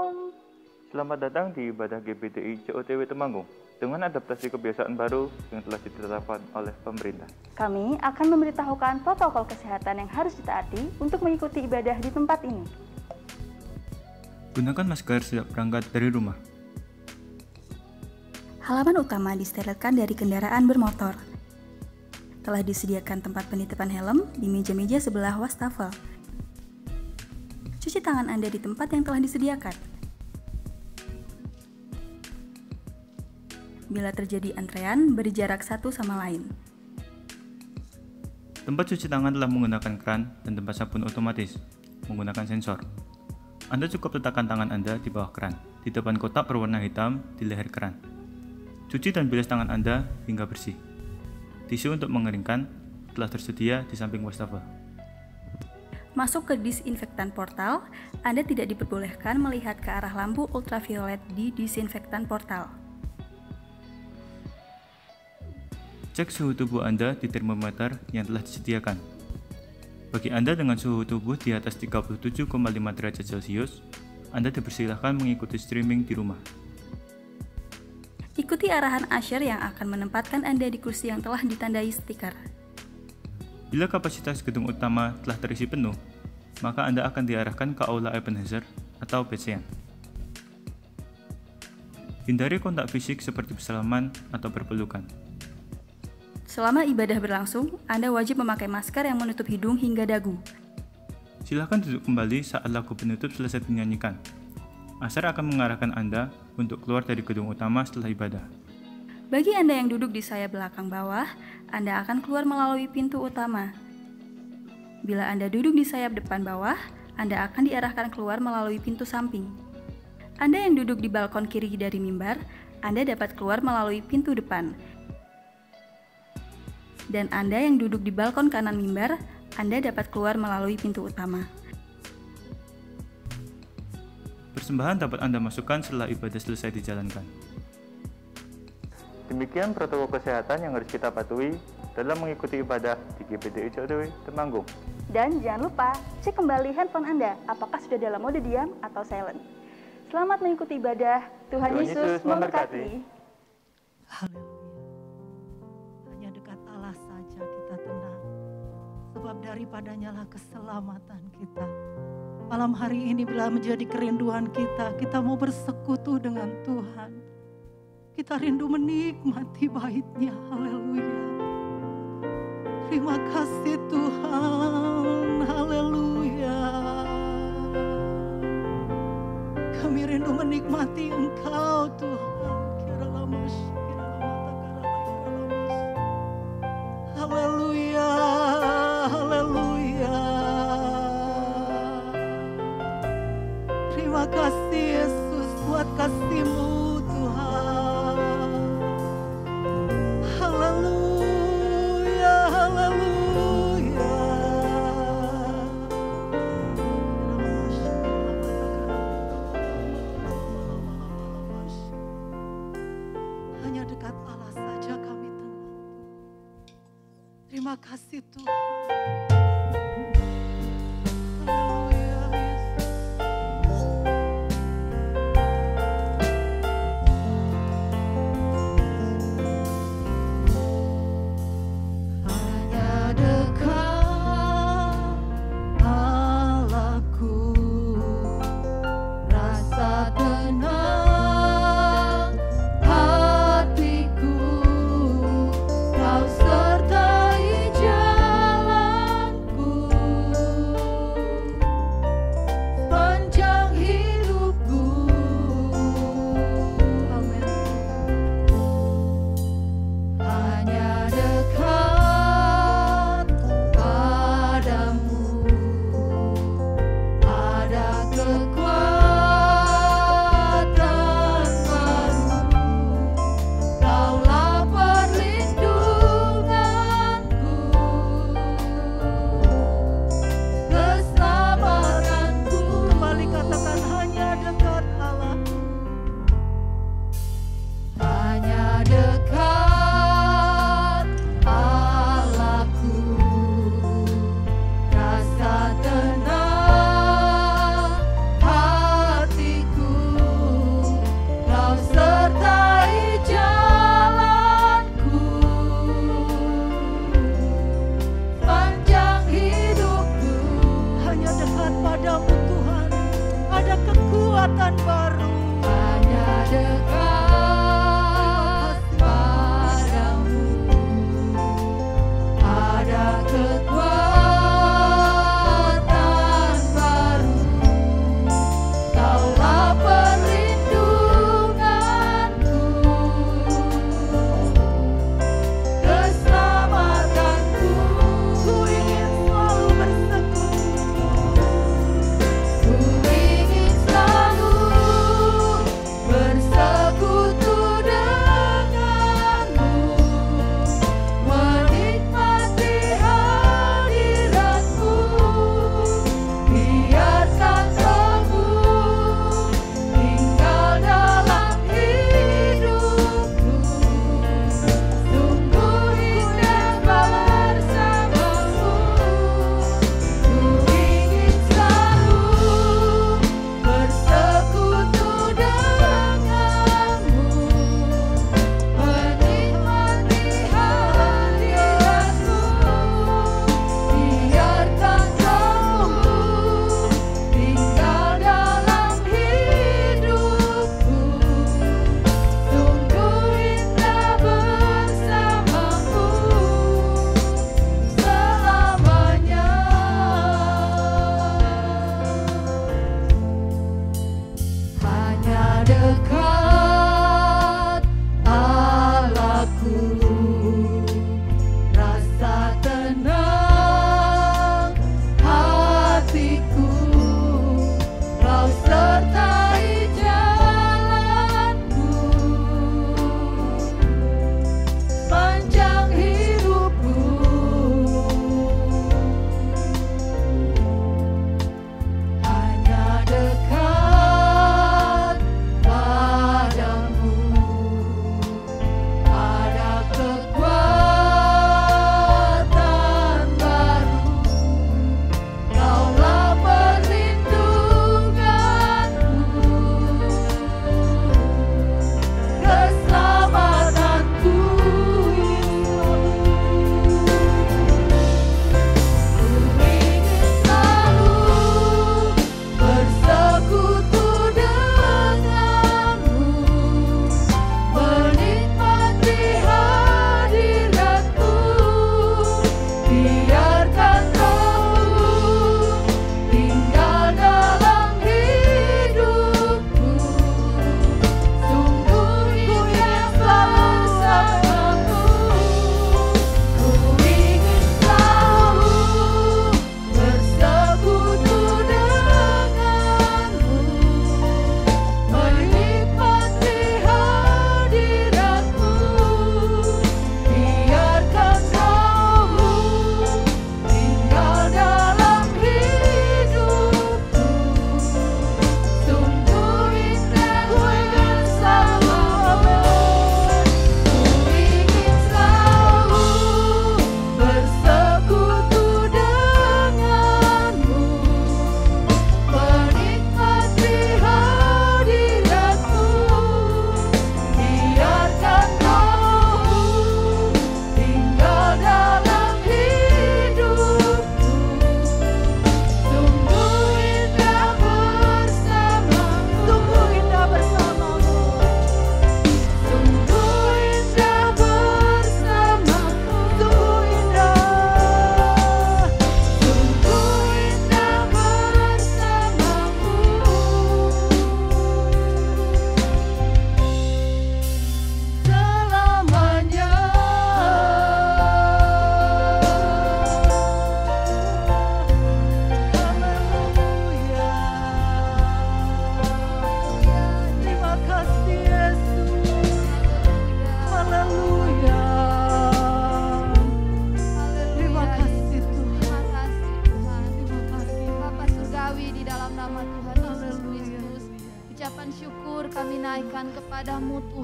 Shalom. Selamat datang di ibadah GBTI COTW Temanggung dengan adaptasi kebiasaan baru yang telah ditetapkan oleh pemerintah. Kami akan memberitahukan protokol kesehatan yang harus ditaati untuk mengikuti ibadah di tempat ini. Gunakan masker sejak berangkat dari rumah. Halaman utama disterilkan dari kendaraan bermotor. Telah disediakan tempat penitipan helm di meja-meja sebelah wastafel. Cuci tangan Anda di tempat yang telah disediakan. Bila terjadi antrean, beri jarak satu sama lain. Tempat cuci tangan telah menggunakan keran dan tempat sabun otomatis menggunakan sensor. Anda cukup letakkan tangan Anda di bawah keran, di depan kotak berwarna hitam di leher keran. Cuci dan bilas tangan Anda hingga bersih. Tisu untuk mengeringkan telah tersedia di samping wastafel. Masuk ke disinfektan portal, Anda tidak diperbolehkan melihat ke arah lampu ultraviolet di disinfektan portal. Cek suhu tubuh Anda di termometer yang telah disediakan. Bagi Anda dengan suhu tubuh di atas 37,5 derajat Celcius, Anda dipersilahkan mengikuti streaming di rumah. Ikuti arahan usher yang akan menempatkan Anda di kursi yang telah ditandai stiker. Bila kapasitas gedung utama telah terisi penuh, maka Anda akan diarahkan ke Aula Ebenezer atau BCN. Hindari kontak fisik seperti bersalaman atau berpelukan. Selama ibadah berlangsung, Anda wajib memakai masker yang menutup hidung hingga dagu. Silakan duduk kembali saat lagu penutup selesai dinyanyikan. Usher akan mengarahkan Anda untuk keluar dari gedung utama setelah ibadah. Bagi Anda yang duduk di sayap belakang bawah, Anda akan keluar melalui pintu utama. Bila Anda duduk di sayap depan bawah, Anda akan diarahkan keluar melalui pintu samping. Anda yang duduk di balkon kiri dari mimbar, Anda dapat keluar melalui pintu depan. Dan Anda yang duduk di balkon kanan mimbar, Anda dapat keluar melalui pintu utama. Persembahan dapat Anda masukkan setelah ibadah selesai dijalankan. Demikian protokol kesehatan yang harus kita patuhi dalam mengikuti ibadah di GBTI COTW Temanggung. Dan jangan lupa, cek kembali handphone Anda apakah sudah dalam mode diam atau silent. Selamat mengikuti ibadah. Tuhan Yesus memberkati. Haleluya. Hanya dekat Allah saja kita tenang. Sebab daripadanya lah keselamatan kita. Malam hari ini bila menjadi kerinduan kita mau bersekutu dengan Tuhan. Kita rindu menikmati bait-Nya. Haleluya. Terima kasih Tuhan. Haleluya. Kami rindu menikmati Engkau Tuhan. Haleluya. Haleluya. Terima kasih Yesus buat kasih-Mu Tuhan. Haleluya. Haleluya. Hanya dekat Allah saja kami tenang. Terima kasih Tuhan. Haleluya Yesus. Hanya dekat Allahku, rasa tenang hatiku, Kau sertai jalanku.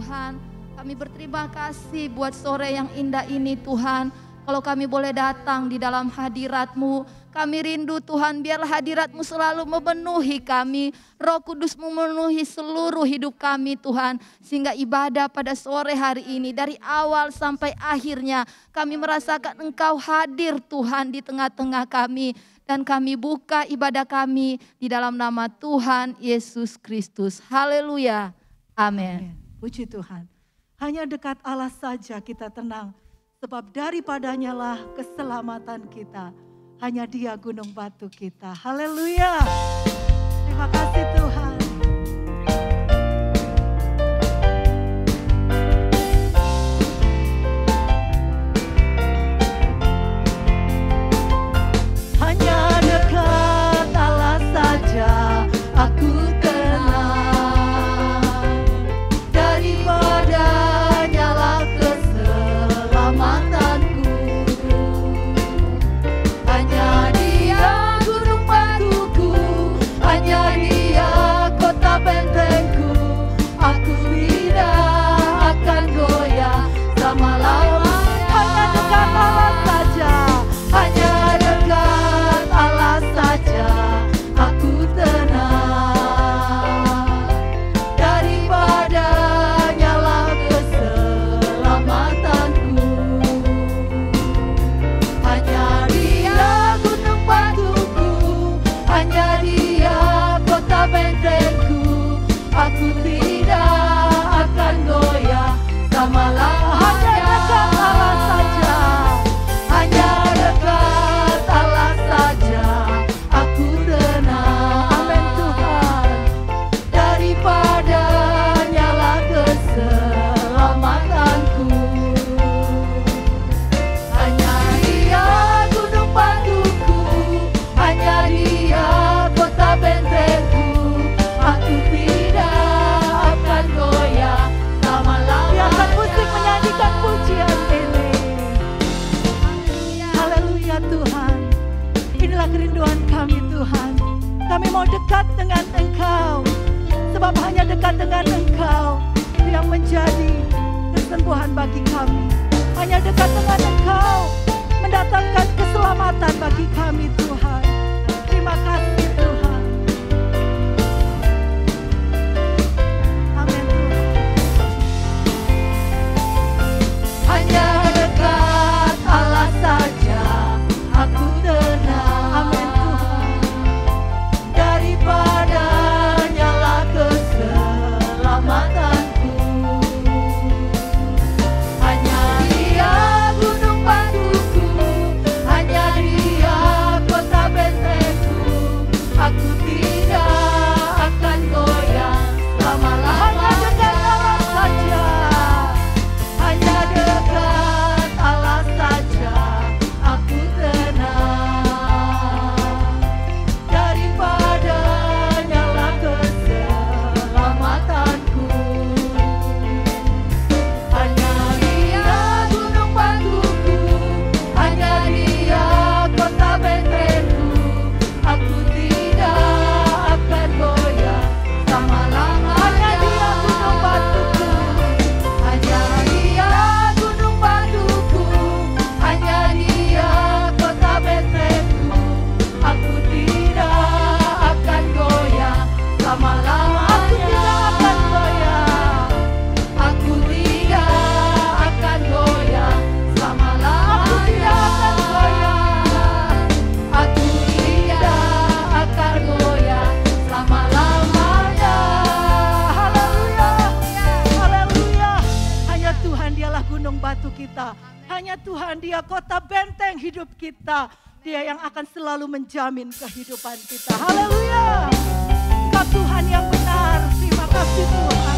Tuhan. Kami berterima kasih buat sore yang indah ini Tuhan. Kalau kami boleh datang di dalam hadirat-Mu, kami rindu Tuhan, biarlah hadirat-Mu selalu memenuhi kami. Roh Kudus memenuhi seluruh hidup kami Tuhan. Sehingga ibadah pada sore hari ini dari awal sampai akhirnya kami merasakan Engkau hadir Tuhan di tengah-tengah kami. Dan kami buka ibadah kami di dalam nama Tuhan Yesus Kristus. Haleluya. Amin. Puji Tuhan. Hanya dekat Allah saja kita tenang. Sebab daripadanya lah keselamatan kita. Hanya Dia gunung batu kita. Haleluya. Terima kasih Tuhan. Hanya dekat Allah saja aku tenang. Daripadanya lah keselamatanku. Hanya Dia gunung batuku, hanya Dia kota bentengku. Aku tidak akan goyah selama-lamanya. Hanya dekat Allah saja, hanya dekat Allah saja aku tenang. Daripadanya lah keselamatanku. Hanya Dia gunung batuku, hanya Dia kota bentengku. Aku tidak akan goyah selama-lamanya. Hanya dekat Allah saja, hanya dekat Allah saja aku tenang. Amin Tuhan. Daripadanya lah keselamatanku. Hanya Dia gunung batuku, hanya Dia kota bentengku. Aku tidak akan goyah selama-lamanya. Biarkan musik menyanyikan pujian ini. Haleluya Tuhan. Inilah kerinduan kami Tuhan. Kami mau dekat dengan Engkau. Sebab hanya dekat dengan Engkau yang menjadi kesembuhan bagi kami. Hanya dekat dengan Engkau mendatangkan keselamatan bagi kami Tuhan. Terima kasih Tuhan. Amin Tuhan. Hanya dekat Allah saja aku tenang. Amin Tuhan. Daripadanya lah keselamatanku. Hanya Dia gunung batuku, hanya Dia kota bentengku. Aku tidak akan goyah selama-lamanya. Hanya dekat Allah saja aku tenang. Daripadanya lah keselamatanku. Hanya Dia gunung batuku, hanya Dia kota bentengku. Aku tidak akan goyah selama-lamanya. Hanya Dia gunung batuku, hanya Dia gunung batuku, hanya Dia kota bentengku. Aku tidak akan goyah selama-lamanya. Aku tidak akan goyah selama-lamanya. Aku tidak akan goyah selama-lamanya. Haleluya. Haleluya. Hanya Tuhan Dialah gunung batu kita. Hanya Tuhan Dia kota benteng hidup kita. Dia yang akan selalu menjamin kehidupan kita. Haleluya. Engkau Tuhan yang benar. Terima kasih Tuhan.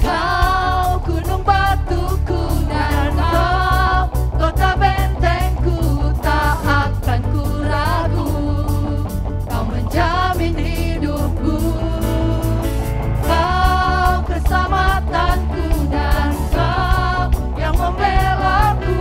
Kau gunung batuku dan Kau kota bentengku, tak akan ku ragu. Kau menjamin hidupku. Kau keselamatanku dan Kau yang membelaku.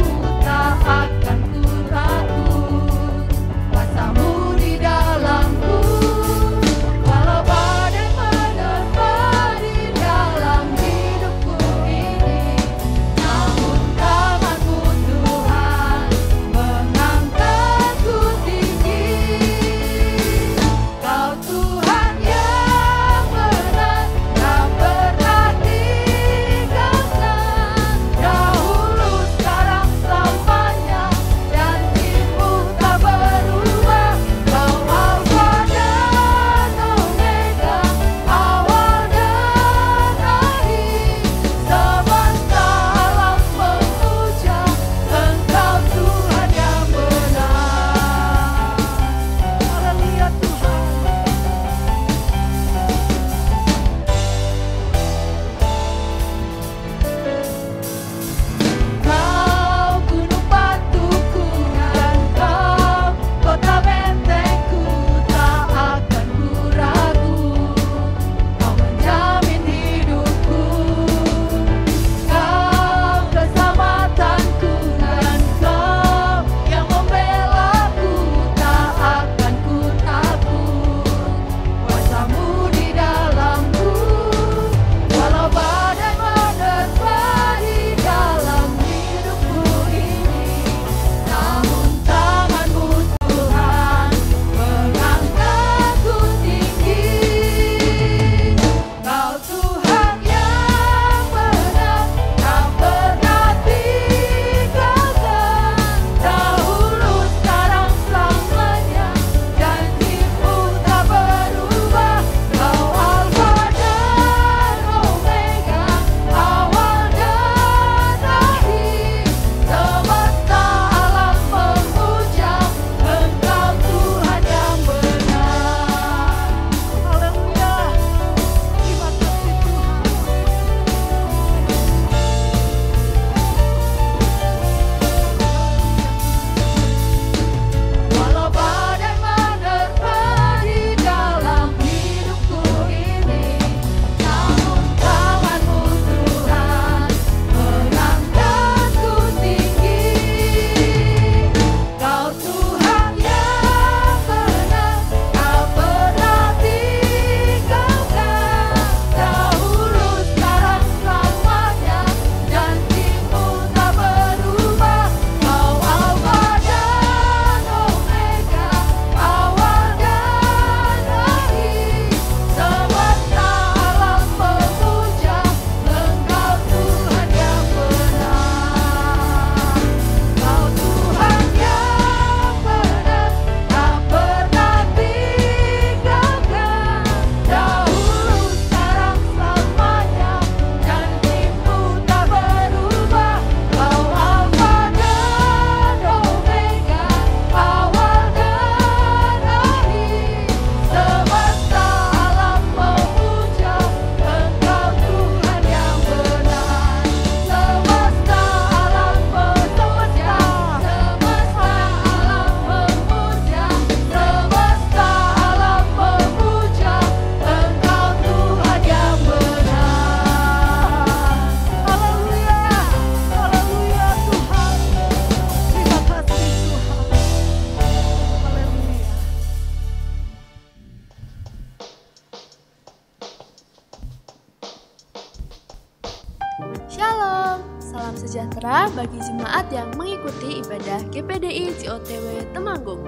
bagi jemaat yang mengikuti ibadah GPDI JOTW Temanggung.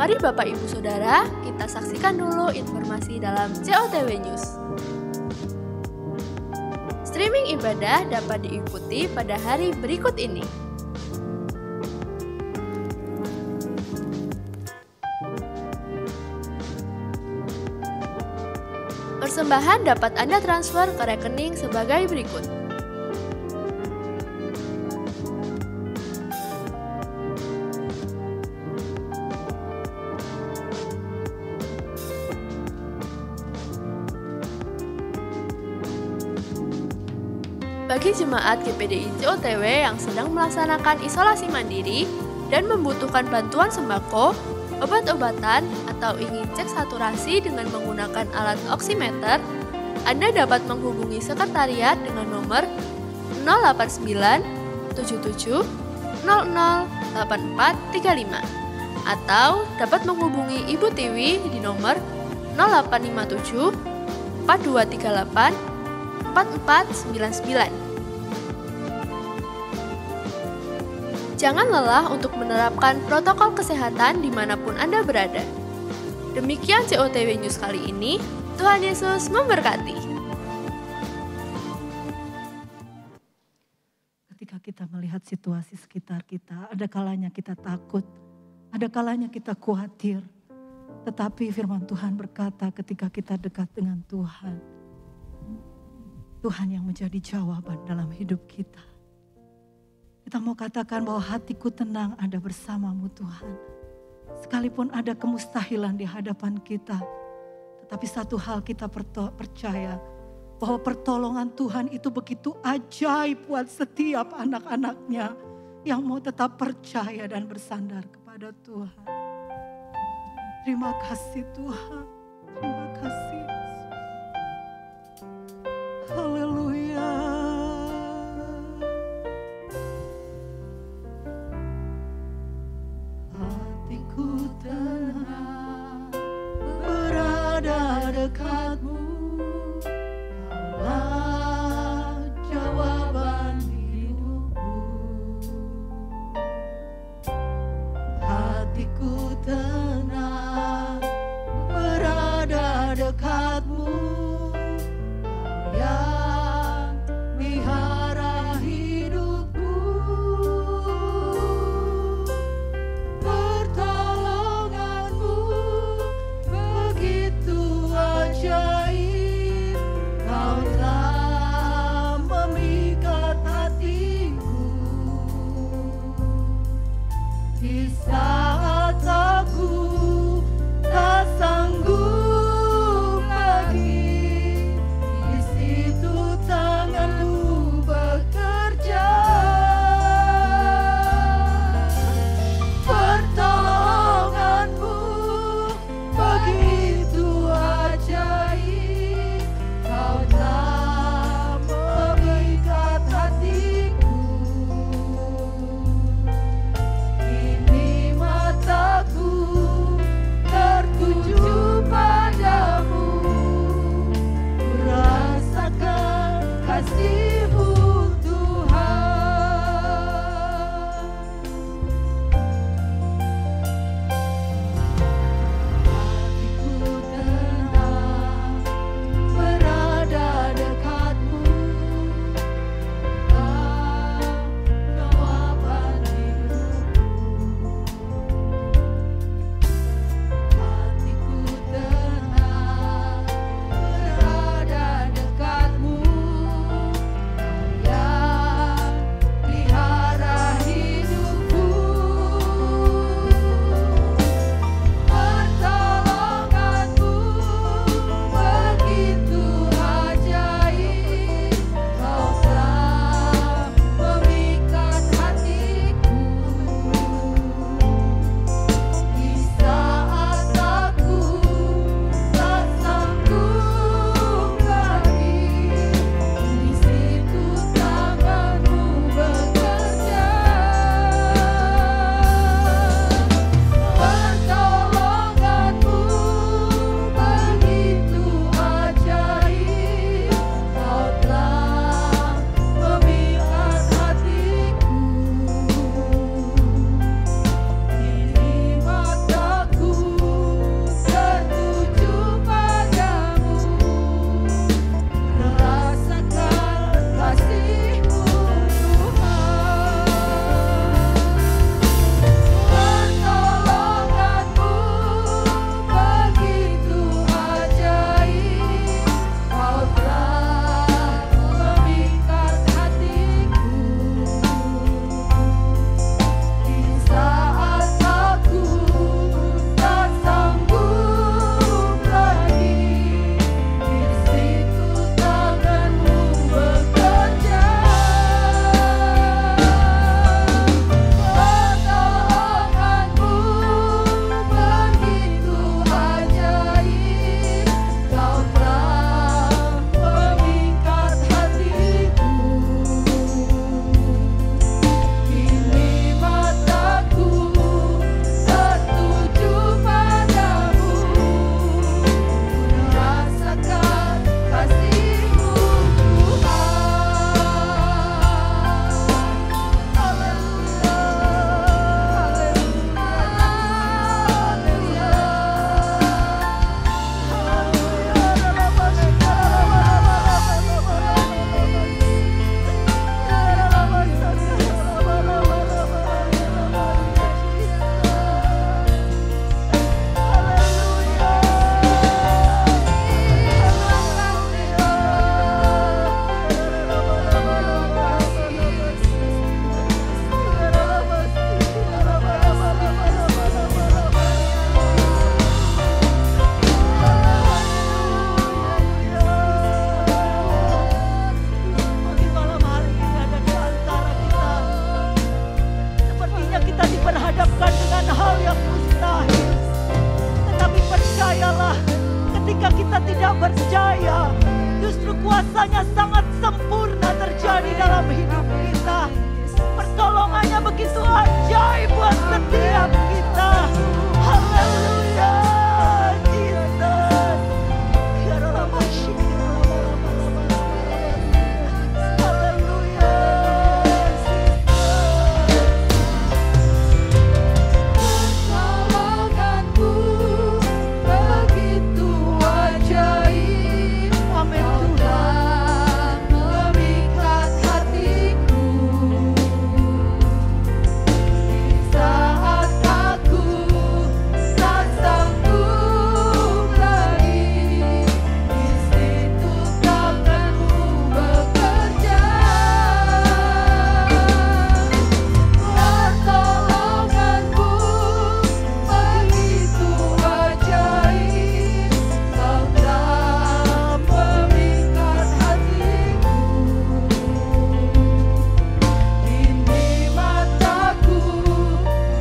Mari Bapak Ibu Saudara, kita saksikan dulu informasi dalam JOTW News. Streaming ibadah dapat diikuti pada hari berikut ini. Persembahan dapat Anda transfer ke rekening sebagai berikut. Bagi jemaat GPDI JOTW yang sedang melaksanakan isolasi mandiri dan membutuhkan bantuan sembako, obat-obatan, atau ingin cek saturasi dengan menggunakan alat oximeter, Anda dapat menghubungi sekretariat dengan nomor 089 77 00 8435 atau dapat menghubungi Ibu Tiwi di nomor 0857 4238 4499. Jangan lelah untuk menerapkan protokol kesehatan dimanapun Anda berada. Demikian JOTW News kali ini. Tuhan Yesus memberkati. Ketika kita melihat situasi sekitar kita, ada kalanya kita takut, ada kalanya kita khawatir. Tetapi firman Tuhan berkata ketika kita dekat dengan Tuhan, Tuhan yang menjadi jawaban dalam hidup kita. Kita mau katakan bahwa hatiku tenang ada bersamamu Tuhan. Sekalipun ada kemustahilan di hadapan kita. Tetapi satu hal kita percaya bahwa pertolongan Tuhan itu begitu ajaib buat setiap anak-anaknya yang mau tetap percaya dan bersandar kepada Tuhan. Terima kasih Tuhan. Terima kasih. Haleluya. Hatiku tenang berada dekatmu. Kaulah jawaban hidupku. Hatiku tenang berada dekatmu. Yang melihara hidupku, pertolonganmu begitu ajaib. Kau telah memikat hatiku di saat aku tak sanggup lagi. Di situ tanganmu bekerja. Pertolonganmu begitu ajaib. Kau telah memikat hatiku. Ini ketika kita tidak percaya, justru kuasanya sangat sempurna terjadi dalam hidup kita. Pertolongannya begitu ajaib buat setiap kita. Haleluya, Jesus. Haleluya. Pertolonganmu begitu ajaib. Amin Kau telah memikat hatiku. Di saat aku tak sanggup lagi, di situ tanganmu bekerja. Pertolonganmu begitu ajaib. Kau telah memikat hatiku. Kini mataku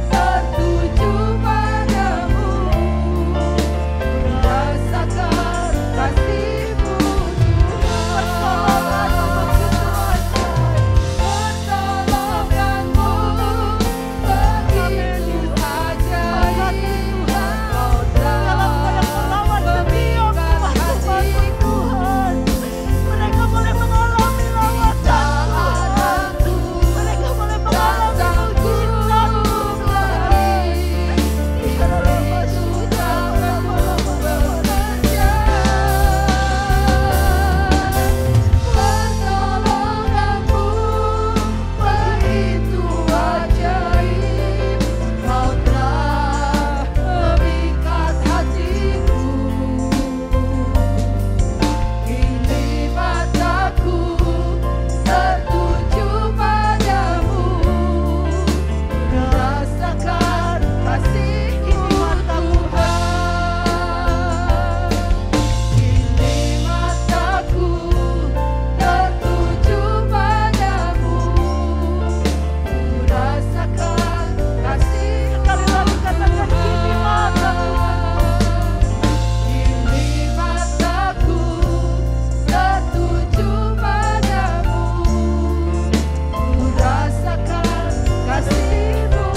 tertuju padamu, rasakan kasih-Mu Tuhan. Pertolonganmu begitu ajaib. Kau telah memikat hatiku. Mereka boleh mengalami lawatan Tuhan. Mereka boleh mengalami mujizat Pertolonganmu begitu ajaib. Kau telah memikat hatiku. Kini mataku tertuju padamu, rasakan kasih-Mu Tuhan. Kini mataku tertuju padamu, rasakan kasih-Mu katakan kini mata Kini mataku tertuju padamu, ku rasakan kasih-Mu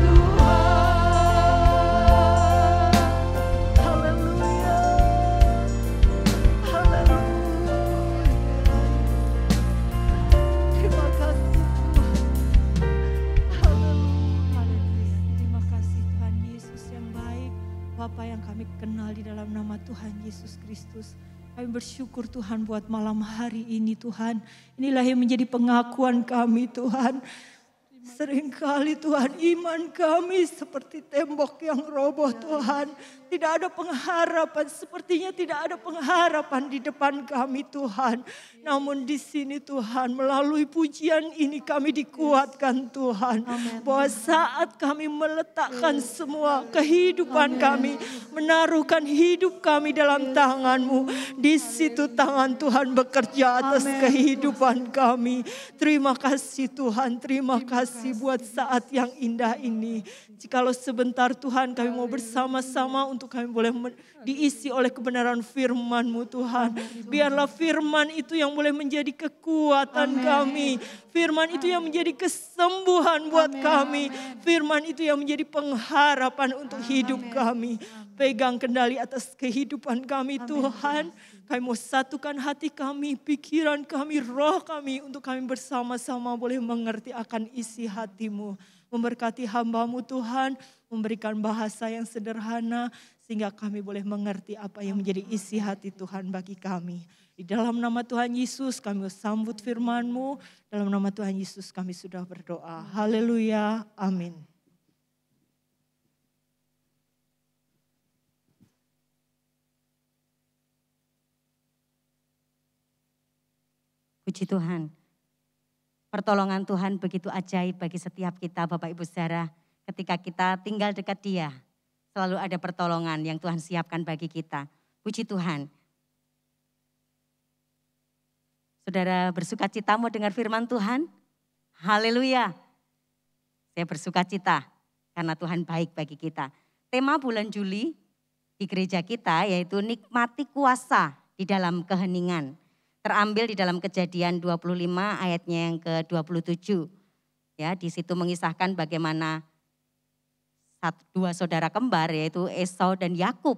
Tuhan. Haleluya. Haleluya. Terima kasih Tuhan. Haleluya. Terima kasih Tuhan Yesus yang baik, Bapa yang kami kenal di dalam nama Tuhan Yesus Kristus. Kami bersyukur Tuhan buat malam hari ini Tuhan. Inilah yang menjadi pengakuan kami Tuhan. Seringkali Tuhan iman kami seperti tembok yang roboh Tuhan. Tidak ada pengharapan, sepertinya tidak ada pengharapan di depan kami Tuhan. Namun di sini Tuhan melalui pujian ini kami dikuatkan Tuhan. Bahwa saat kami meletakkan semua kehidupan kami, menaruhkan hidup kami dalam tangan-Mu. Di situ tangan Tuhan bekerja atas kehidupan kami. Terima kasih Tuhan, terima kasih buat saat yang indah ini. Jikalau sebentar Tuhan kami mau bersama-sama untuk kami boleh diisi oleh kebenaran firman-Mu Tuhan. Biarlah firman itu yang boleh menjadi kekuatan kami. Firman itu yang menjadi kesembuhan buat kami. Firman itu yang menjadi pengharapan untuk hidup kami. Pegang kendali atas kehidupan kami Tuhan. Kami mau satukan hati kami, pikiran kami, roh kami untuk kami bersama-sama boleh mengerti akan isi hati-Mu. Memberkati hamba-Mu Tuhan, memberikan bahasa yang sederhana sehingga kami boleh mengerti apa yang menjadi isi hati Tuhan bagi kami. Di dalam nama Tuhan Yesus kami sambut firman-Mu, dalam nama Tuhan Yesus kami sudah berdoa. Haleluya, amin. Puji Tuhan. Pertolongan Tuhan begitu ajaib bagi setiap kita Bapak Ibu Saudara. Ketika kita tinggal dekat Dia, selalu ada pertolongan yang Tuhan siapkan bagi kita. Puji Tuhan. Saudara bersuka cita mau dengar firman Tuhan? Haleluya. Saya bersuka cita karena Tuhan baik bagi kita. Tema bulan Juli di gereja kita, yaitu nikmati kuasa di dalam keheningan. Terambil di dalam Kejadian 25 ayatnya yang ke-27. Ya, di situ mengisahkan bagaimana dua saudara kembar yaitu Esau dan Yakub.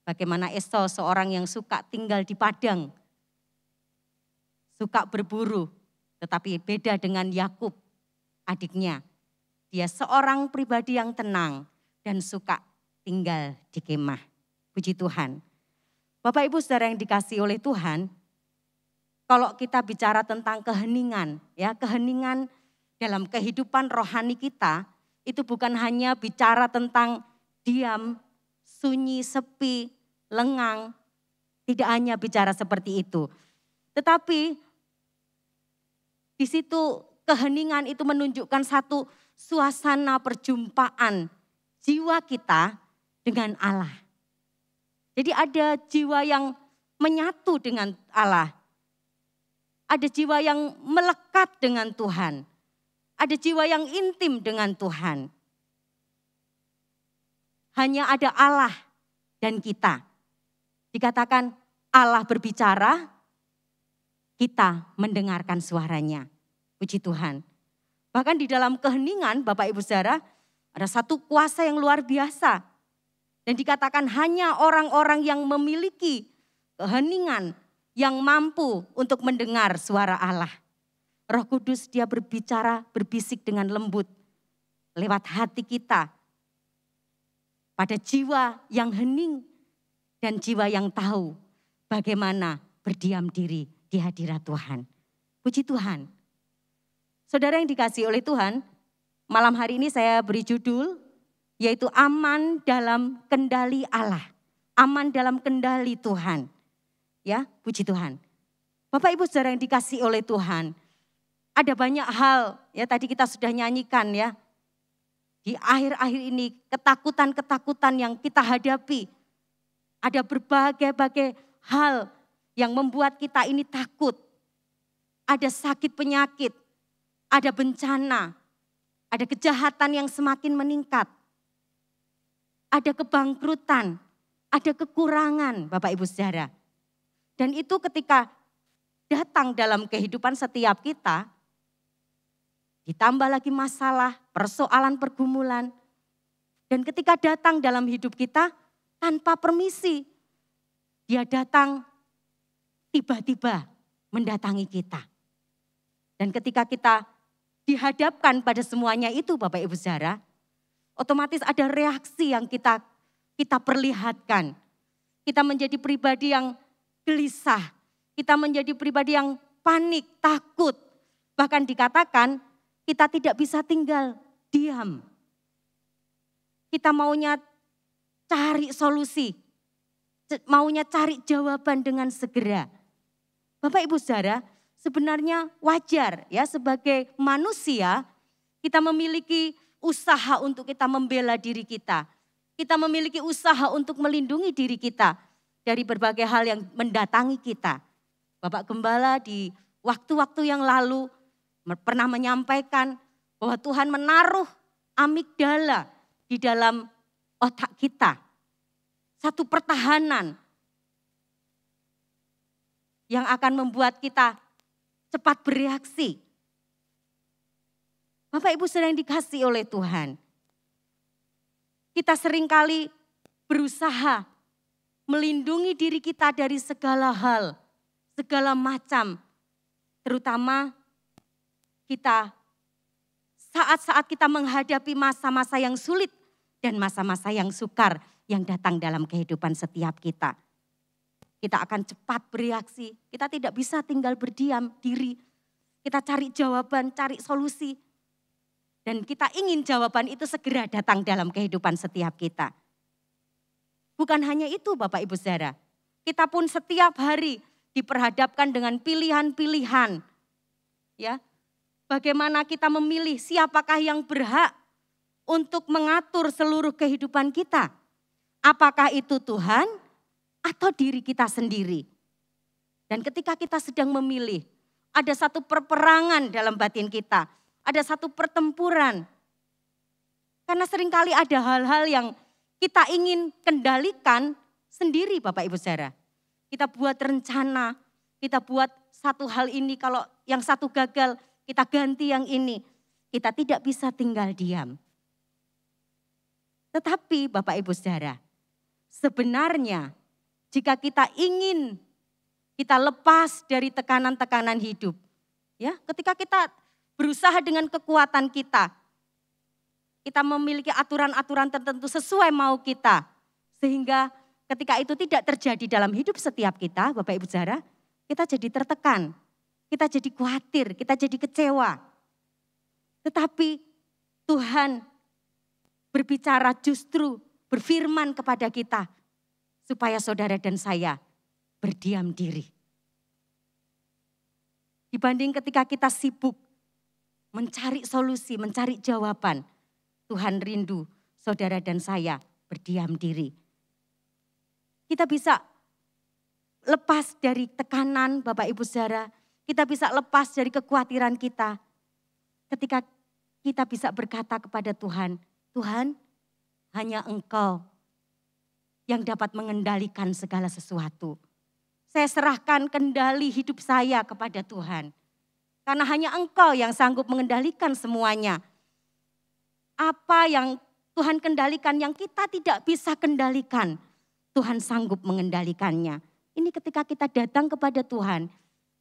Bagaimana Esau seorang yang suka tinggal di padang, suka berburu, tetapi beda dengan Yakub adiknya. Dia seorang pribadi yang tenang dan suka tinggal di kemah. Puji Tuhan. Bapak Ibu Saudara yang dikasihi oleh Tuhan, kalau kita bicara tentang keheningan, ya keheningan dalam kehidupan rohani kita, itu bukan hanya bicara tentang diam, sunyi, sepi, lengang. Tidak hanya bicara seperti itu. Tetapi di situ keheningan itu menunjukkan satu suasana perjumpaan jiwa kita dengan Allah. Jadi ada jiwa yang menyatu dengan Allah. Ada jiwa yang melekat dengan Tuhan. Ada jiwa yang intim dengan Tuhan. Hanya ada Allah dan kita. Dikatakan Allah berbicara, kita mendengarkan suaranya. Puji Tuhan. Bahkan di dalam keheningan Bapak Ibu Saudara, ada satu kuasa yang luar biasa. Dan dikatakan hanya orang-orang yang memiliki keheningan yang mampu untuk mendengar suara Allah. Roh Kudus dia berbicara, berbisik dengan lembut lewat hati kita. Pada jiwa yang hening dan jiwa yang tahu bagaimana berdiam diri di hadirat Tuhan. Puji Tuhan. Saudara yang dikasihi oleh Tuhan, malam hari ini saya beri judul yaitu aman dalam kendali Allah. Aman dalam kendali Tuhan. Ya, puji Tuhan. Bapak Ibu Saudara yang dikasihi oleh Tuhan, ada banyak hal, ya tadi kita sudah nyanyikan ya. Di akhir-akhir ini ketakutan-ketakutan yang kita hadapi. Ada berbagai-bagai hal yang membuat kita ini takut. Ada sakit penyakit, ada bencana, ada kejahatan yang semakin meningkat. Ada kebangkrutan, ada kekurangan Bapak Ibu Saudara. Dan itu ketika datang dalam kehidupan setiap kita, ditambah lagi masalah, persoalan, pergumulan. Dan ketika datang dalam hidup kita tanpa permisi, dia datang tiba-tiba mendatangi kita. Dan ketika kita dihadapkan pada semuanya itu Bapak Ibu Saudara, otomatis ada reaksi yang kita perlihatkan. Kita menjadi pribadi yang gelisah, kita menjadi pribadi yang panik, takut. Bahkan dikatakan kita tidak bisa tinggal diam. Kita maunya cari solusi, maunya cari jawaban dengan segera. Bapak Ibu Saudara, sebenarnya wajar ya sebagai manusia kita memiliki usaha untuk kita membela diri kita. Kita memiliki usaha untuk melindungi diri kita dari berbagai hal yang mendatangi kita. Bapak Gembala di waktu-waktu yang lalu pernah menyampaikan bahwa Tuhan menaruh amigdala di dalam otak kita. Satu pertahanan yang akan membuat kita cepat bereaksi. Bapak Ibu Saudara yang dikasihi oleh Tuhan. Kita seringkali berusaha melindungi diri kita dari segala hal, segala macam. Terutama kita saat-saat kita menghadapi masa-masa yang sulit dan masa-masa yang sukar yang datang dalam kehidupan setiap kita. Kita akan cepat bereaksi, kita tidak bisa tinggal berdiam diri. Kita cari jawaban, cari solusi. Dan kita ingin jawaban itu segera datang dalam kehidupan setiap kita. Bukan hanya itu Bapak Ibu Saudara, kita pun setiap hari diperhadapkan dengan pilihan-pilihan. Ya, bagaimana kita memilih siapakah yang berhak untuk mengatur seluruh kehidupan kita. Apakah itu Tuhan atau diri kita sendiri. Dan ketika kita sedang memilih, ada satu perperangan dalam batin kita. Ada satu pertempuran. Karena seringkali ada hal-hal yang kita ingin kendalikan sendiri Bapak Ibu Saudara. Kita buat rencana, kita buat satu hal ini, kalau yang satu gagal kita ganti yang ini. Kita tidak bisa tinggal diam. Tetapi Bapak Ibu Saudara, sebenarnya jika kita ingin kita lepas dari tekanan-tekanan hidup, ya, ketika kita berusaha dengan kekuatan kita memiliki aturan-aturan tertentu sesuai mau kita, sehingga ketika itu tidak terjadi dalam hidup setiap kita, Bapak Ibu Saudara, kita jadi tertekan, kita jadi khawatir, kita jadi kecewa. Tetapi Tuhan berbicara, justru berfirman kepada kita, supaya saudara dan saya berdiam diri. Dibanding ketika kita sibuk mencari solusi, mencari jawaban, Tuhan rindu saudara dan saya berdiam diri. Kita bisa lepas dari tekanan Bapak Ibu Saudara, kita bisa lepas dari kekhawatiran kita. Ketika kita bisa berkata kepada Tuhan, Tuhan, hanya Engkau yang dapat mengendalikan segala sesuatu. Saya serahkan kendali hidup saya kepada Tuhan. Karena hanya Engkau yang sanggup mengendalikan semuanya. Apa yang Tuhan kendalikan yang kita tidak bisa kendalikan, Tuhan sanggup mengendalikannya. Ini ketika kita datang kepada Tuhan,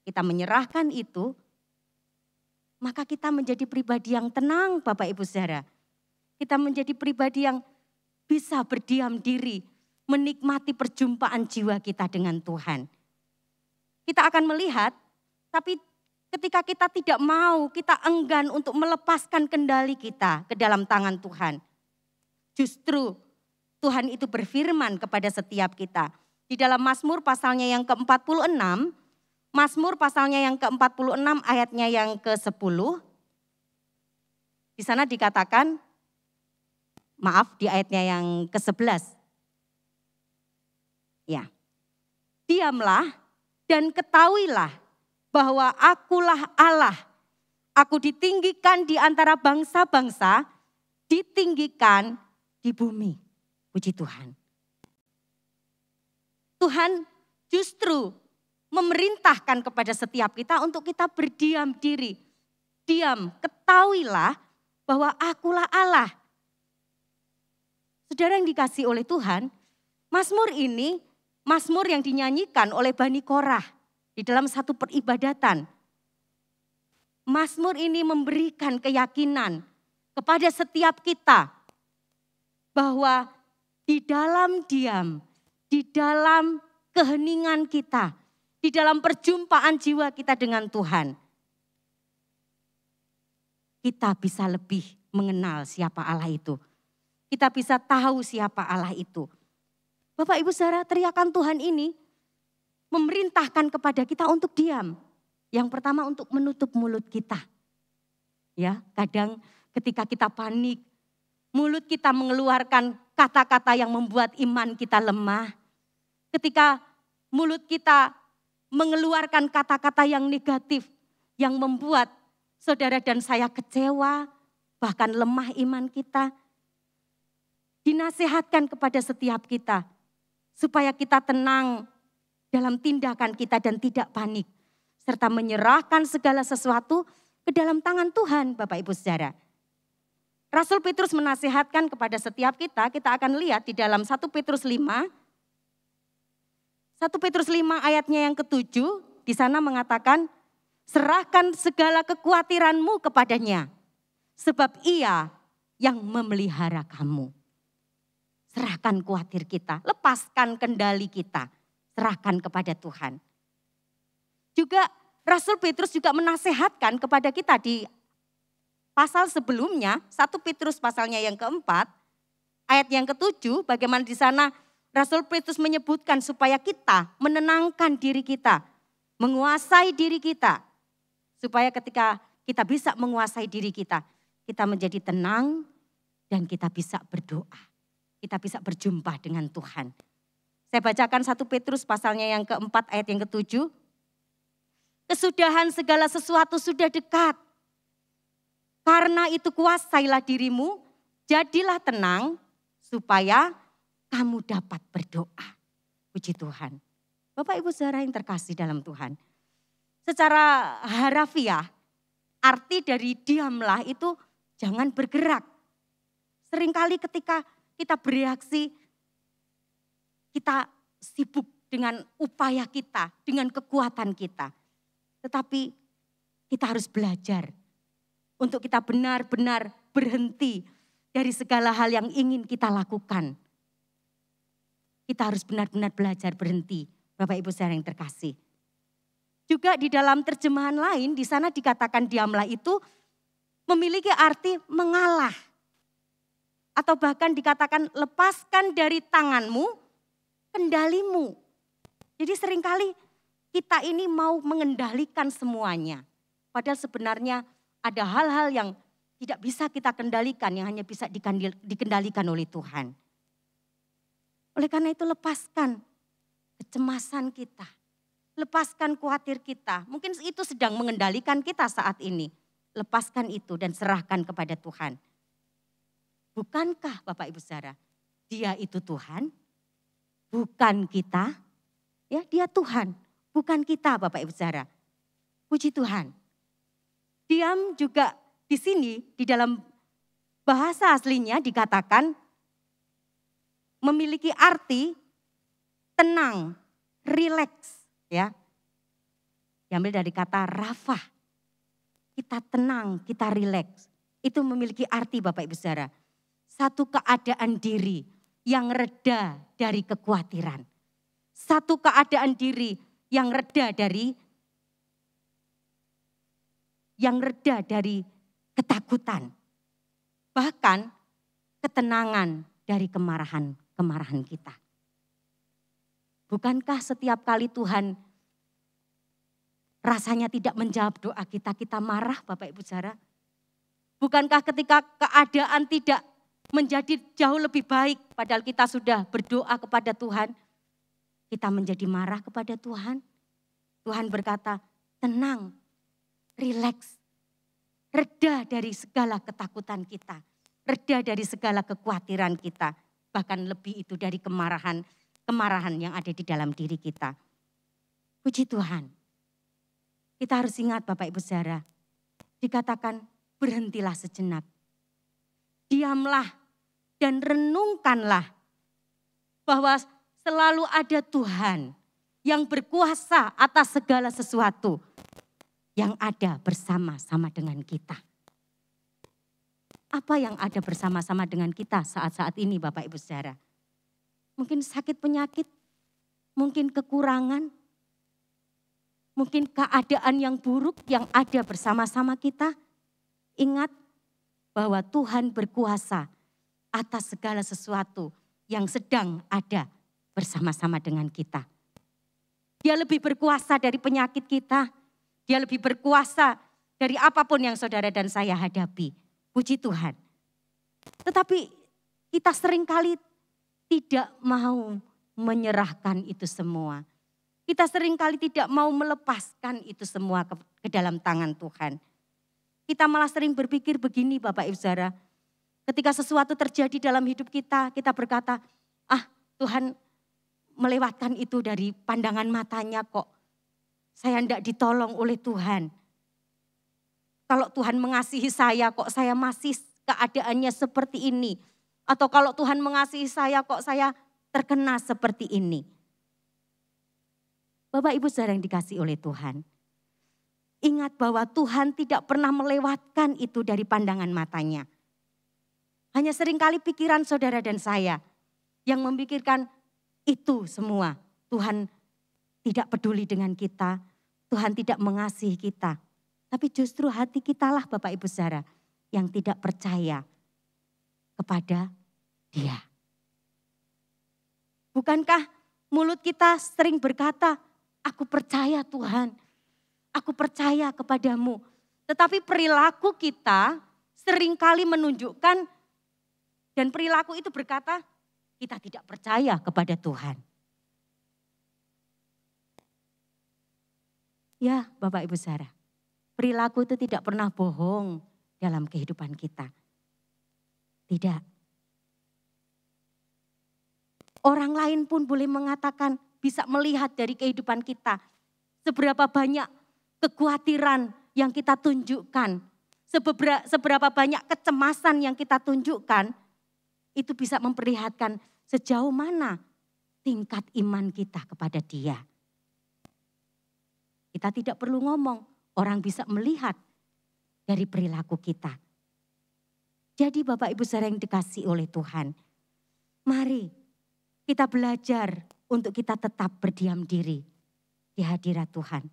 kita menyerahkan itu, maka kita menjadi pribadi yang tenang Bapak Ibu Saudara. Kita menjadi pribadi yang bisa berdiam diri, menikmati perjumpaan jiwa kita dengan Tuhan. Kita akan melihat, tapi ketika kita tidak mau, kita enggan untuk melepaskan kendali kita ke dalam tangan Tuhan. Justru Tuhan itu berfirman kepada setiap kita. Di dalam Mazmur pasalnya yang ke-46, Mazmur pasalnya yang ke-46 ayatnya yang ke-10. Di sana dikatakan, di ayatnya yang ke-11. Ya. Diamlah dan ketahuilah bahwa akulah Allah. Aku ditinggikan di antara bangsa-bangsa, ditinggikan di bumi. Puji Tuhan. Tuhan justru memerintahkan kepada setiap kita untuk kita berdiam diri. Diam, ketahuilah bahwa akulah Allah. Saudara yang dikasihi oleh Tuhan, Mazmur ini Mazmur yang dinyanyikan oleh Bani Korah di dalam satu peribadatan. Mazmur ini memberikan keyakinan kepada setiap kita bahwa di dalam diam, di dalam keheningan kita, di dalam perjumpaan jiwa kita dengan Tuhan, kita bisa lebih mengenal siapa Allah itu. Kita bisa tahu siapa Allah itu. Bapak Ibu Saudara, teriakan Tuhan ini memerintahkan kepada kita untuk diam. Yang pertama untuk menutup mulut kita. Ya, kadang ketika kita panik, mulut kita mengeluarkan kata-kata yang membuat iman kita lemah. Ketika mulut kita mengeluarkan kata-kata yang negatif, yang membuat saudara dan saya kecewa, bahkan lemah iman kita. Dinasihatkan kepada setiap kita, supaya kita tenang dalam tindakan kita dan tidak panik. Serta menyerahkan segala sesuatu ke dalam tangan Tuhan, Bapak Ibu Saudara. Rasul Petrus menasihatkan kepada setiap kita akan lihat di dalam 1 Petrus 5. 1 Petrus 5 ayatnya yang ke-7, di sana mengatakan, serahkan segala kekhawatiranmu kepadanya, sebab ia yang memelihara kamu. Serahkan khawatir kita, lepaskan kendali kita, serahkan kepada Tuhan. Juga Rasul Petrus juga menasehatkan kepada kita di pasal sebelumnya, 1 Petrus pasalnya yang keempat, ayat yang ke-7, bagaimana di sana Rasul Petrus menyebutkan supaya kita menenangkan diri kita, menguasai diri kita. Supaya ketika kita bisa menguasai diri kita menjadi tenang dan kita bisa berdoa. Kita bisa berjumpa dengan Tuhan. Saya bacakan 1 Petrus pasalnya yang keempat ayat yang ke-7. Kesudahan segala sesuatu sudah dekat. Karena itu kuasailah dirimu, jadilah tenang supaya kamu dapat berdoa. Puji Tuhan. Bapak Ibu saudara yang terkasih dalam Tuhan. Secara harafiah, arti dari diamlah itu jangan bergerak. Seringkali ketika kita bereaksi, kita sibuk dengan upaya kita, dengan kekuatan kita. Tetapi kita harus belajar untuk kita benar-benar berhenti dari segala hal yang ingin kita lakukan. Kita harus benar-benar belajar berhenti, Bapak Ibu saudara yang terkasih. Juga di dalam terjemahan lain, di sana dikatakan diamlah itu memiliki arti mengalah. Atau bahkan dikatakan lepaskan dari tanganmu kendalimu. Jadi seringkali kita ini mau mengendalikan semuanya. Padahal sebenarnya ada hal-hal yang tidak bisa kita kendalikan, yang hanya bisa dikendalikan oleh Tuhan. Oleh karena itu lepaskan kecemasan kita. Lepaskan khawatir kita. Mungkin itu sedang mengendalikan kita saat ini. Lepaskan itu dan serahkan kepada Tuhan. Bukankah Bapak Ibu saudara, Dia itu Tuhan, bukan kita. Ya, Dia Tuhan, bukan kita Bapak Ibu saudara. Puji Tuhan. Diam juga di sini di dalam bahasa aslinya dikatakan memiliki arti tenang, rileks, ya. Diambil dari kata rafah. Kita tenang, kita rileks. Itu memiliki arti Bapak Ibu saudara. Satu keadaan diri yang reda dari kekhawatiran. Satu keadaan diri yang reda dari ketakutan. Bahkan ketenangan dari kemarahan kita. Bukankah setiap kali Tuhan rasanya tidak menjawab doa kita, kita marah Bapak Ibu saudara? Bukankah ketika keadaan tidak menjadi jauh lebih baik, padahal kita sudah berdoa kepada Tuhan, kita menjadi marah kepada Tuhan? Tuhan berkata, tenang, rileks, reda dari segala ketakutan kita, reda dari segala kekhawatiran kita, bahkan lebih itu dari kemarahan yang ada di dalam diri kita. Puji Tuhan. Kita harus ingat Bapak Ibu saudara, dikatakan berhentilah sejenak. Diamlah dan renungkanlah bahwa selalu ada Tuhan yang berkuasa atas segala sesuatu yang ada bersama-sama dengan kita. Apa yang ada bersama-sama dengan kita saat-saat ini Bapak Ibu saudara? Mungkin sakit penyakit, mungkin kekurangan, mungkin keadaan yang buruk yang ada bersama-sama kita. Ingat bahwa Tuhan berkuasa atas segala sesuatu yang sedang ada bersama-sama dengan kita. Dia lebih berkuasa dari penyakit kita. Dia lebih berkuasa dari apapun yang saudara dan saya hadapi. Puji Tuhan. Tetapi kita seringkali tidak mau menyerahkan itu semua. Kita seringkali tidak mau melepaskan itu semua ke dalam tangan Tuhan. Kita malah sering berpikir begini Bapak Ibu saudara. Ketika sesuatu terjadi dalam hidup kita, kita berkata, Tuhan melewatkan itu dari pandangan matanya kok. Saya tidak ditolong oleh Tuhan. Kalau Tuhan mengasihi saya kok saya masih keadaannya seperti ini. Atau kalau Tuhan mengasihi saya kok saya terkena seperti ini. Bapak Ibu saudara yang dikasihi oleh Tuhan. Ingat bahwa Tuhan tidak pernah melewatkan itu dari pandangan matanya. Hanya seringkali pikiran saudara dan saya yang memikirkan itu semua. Tuhan tidak peduli dengan kita, Tuhan tidak mengasihi kita. Tapi justru hati kitalah Bapak Ibu saudara yang tidak percaya kepada Dia. Bukankah mulut kita sering berkata, aku percaya Tuhan, aku percaya kepadamu. Tetapi perilaku kita seringkali menunjukkan dan perilaku itu berkata, kita tidak percaya kepada Tuhan. Ya Bapak Ibu saudara, perilaku itu tidak pernah bohong dalam kehidupan kita. Tidak. Orang lain pun boleh mengatakan, bisa melihat dari kehidupan kita. Seberapa banyak kekhawatiran yang kita tunjukkan. Seberapa banyak kecemasan yang kita tunjukkan. Itu bisa memperlihatkan sejauh mana tingkat iman kita kepada Dia. Kita tidak perlu ngomong, orang bisa melihat dari perilaku kita. Jadi Bapak Ibu saudara yang dikasihi oleh Tuhan, mari kita belajar untuk kita tetap berdiam diri di hadirat Tuhan.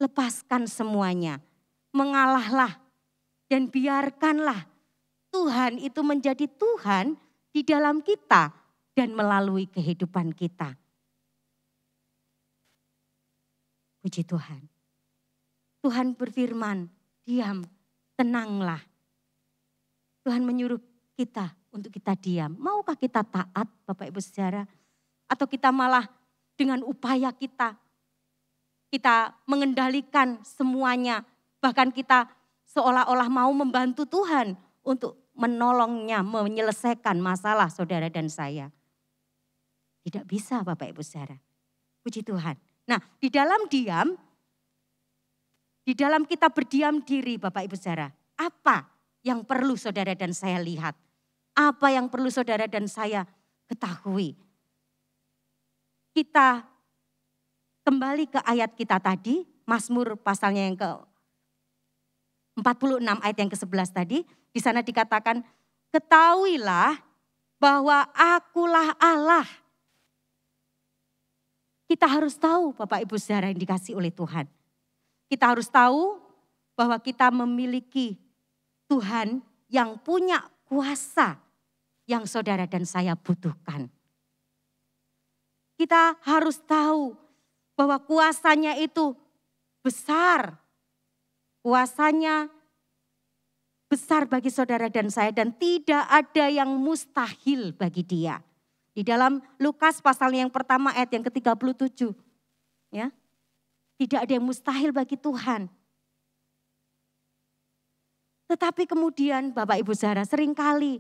Lepaskan semuanya, mengalahlah dan biarkanlah Tuhan itu menjadi Tuhan di dalam kita dan melalui kehidupan kita. Puji Tuhan. Tuhan berfirman, diam, tenanglah. Tuhan menyuruh kita untuk kita diam. Maukah kita taat Bapak Ibu saudara? Atau kita malah dengan upaya kita mengendalikan semuanya. Bahkan kita seolah-olah mau membantu Tuhan untuk menolongnya, menyelesaikan masalah saudara dan saya. Tidak bisa Bapak Ibu saudara. Puji Tuhan. Nah, di dalam diam, di dalam kita berdiam diri Bapak Ibu saudara, apa yang perlu saudara dan saya lihat? Apa yang perlu saudara dan saya ketahui? Kita kembali ke ayat kita tadi, Mazmur pasalnya yang ke-46 ayat yang ke-11 tadi. Di sana dikatakan, ketahuilah bahwa akulah Allah. Kita harus tahu Bapak Ibu saudara yang dikasihi oleh Tuhan. Kita harus tahu bahwa kita memiliki Tuhan yang punya kuasa yang saudara dan saya butuhkan. Kita harus tahu bahwa kuasanya itu besar. Kuasanya besar bagi saudara dan saya dan tidak ada yang mustahil bagi Dia. Di dalam Lukas pasal yang pertama ayat yang ke-37. Ya. Tidak ada yang mustahil bagi Tuhan. Tetapi kemudian Bapak Ibu saudara seringkali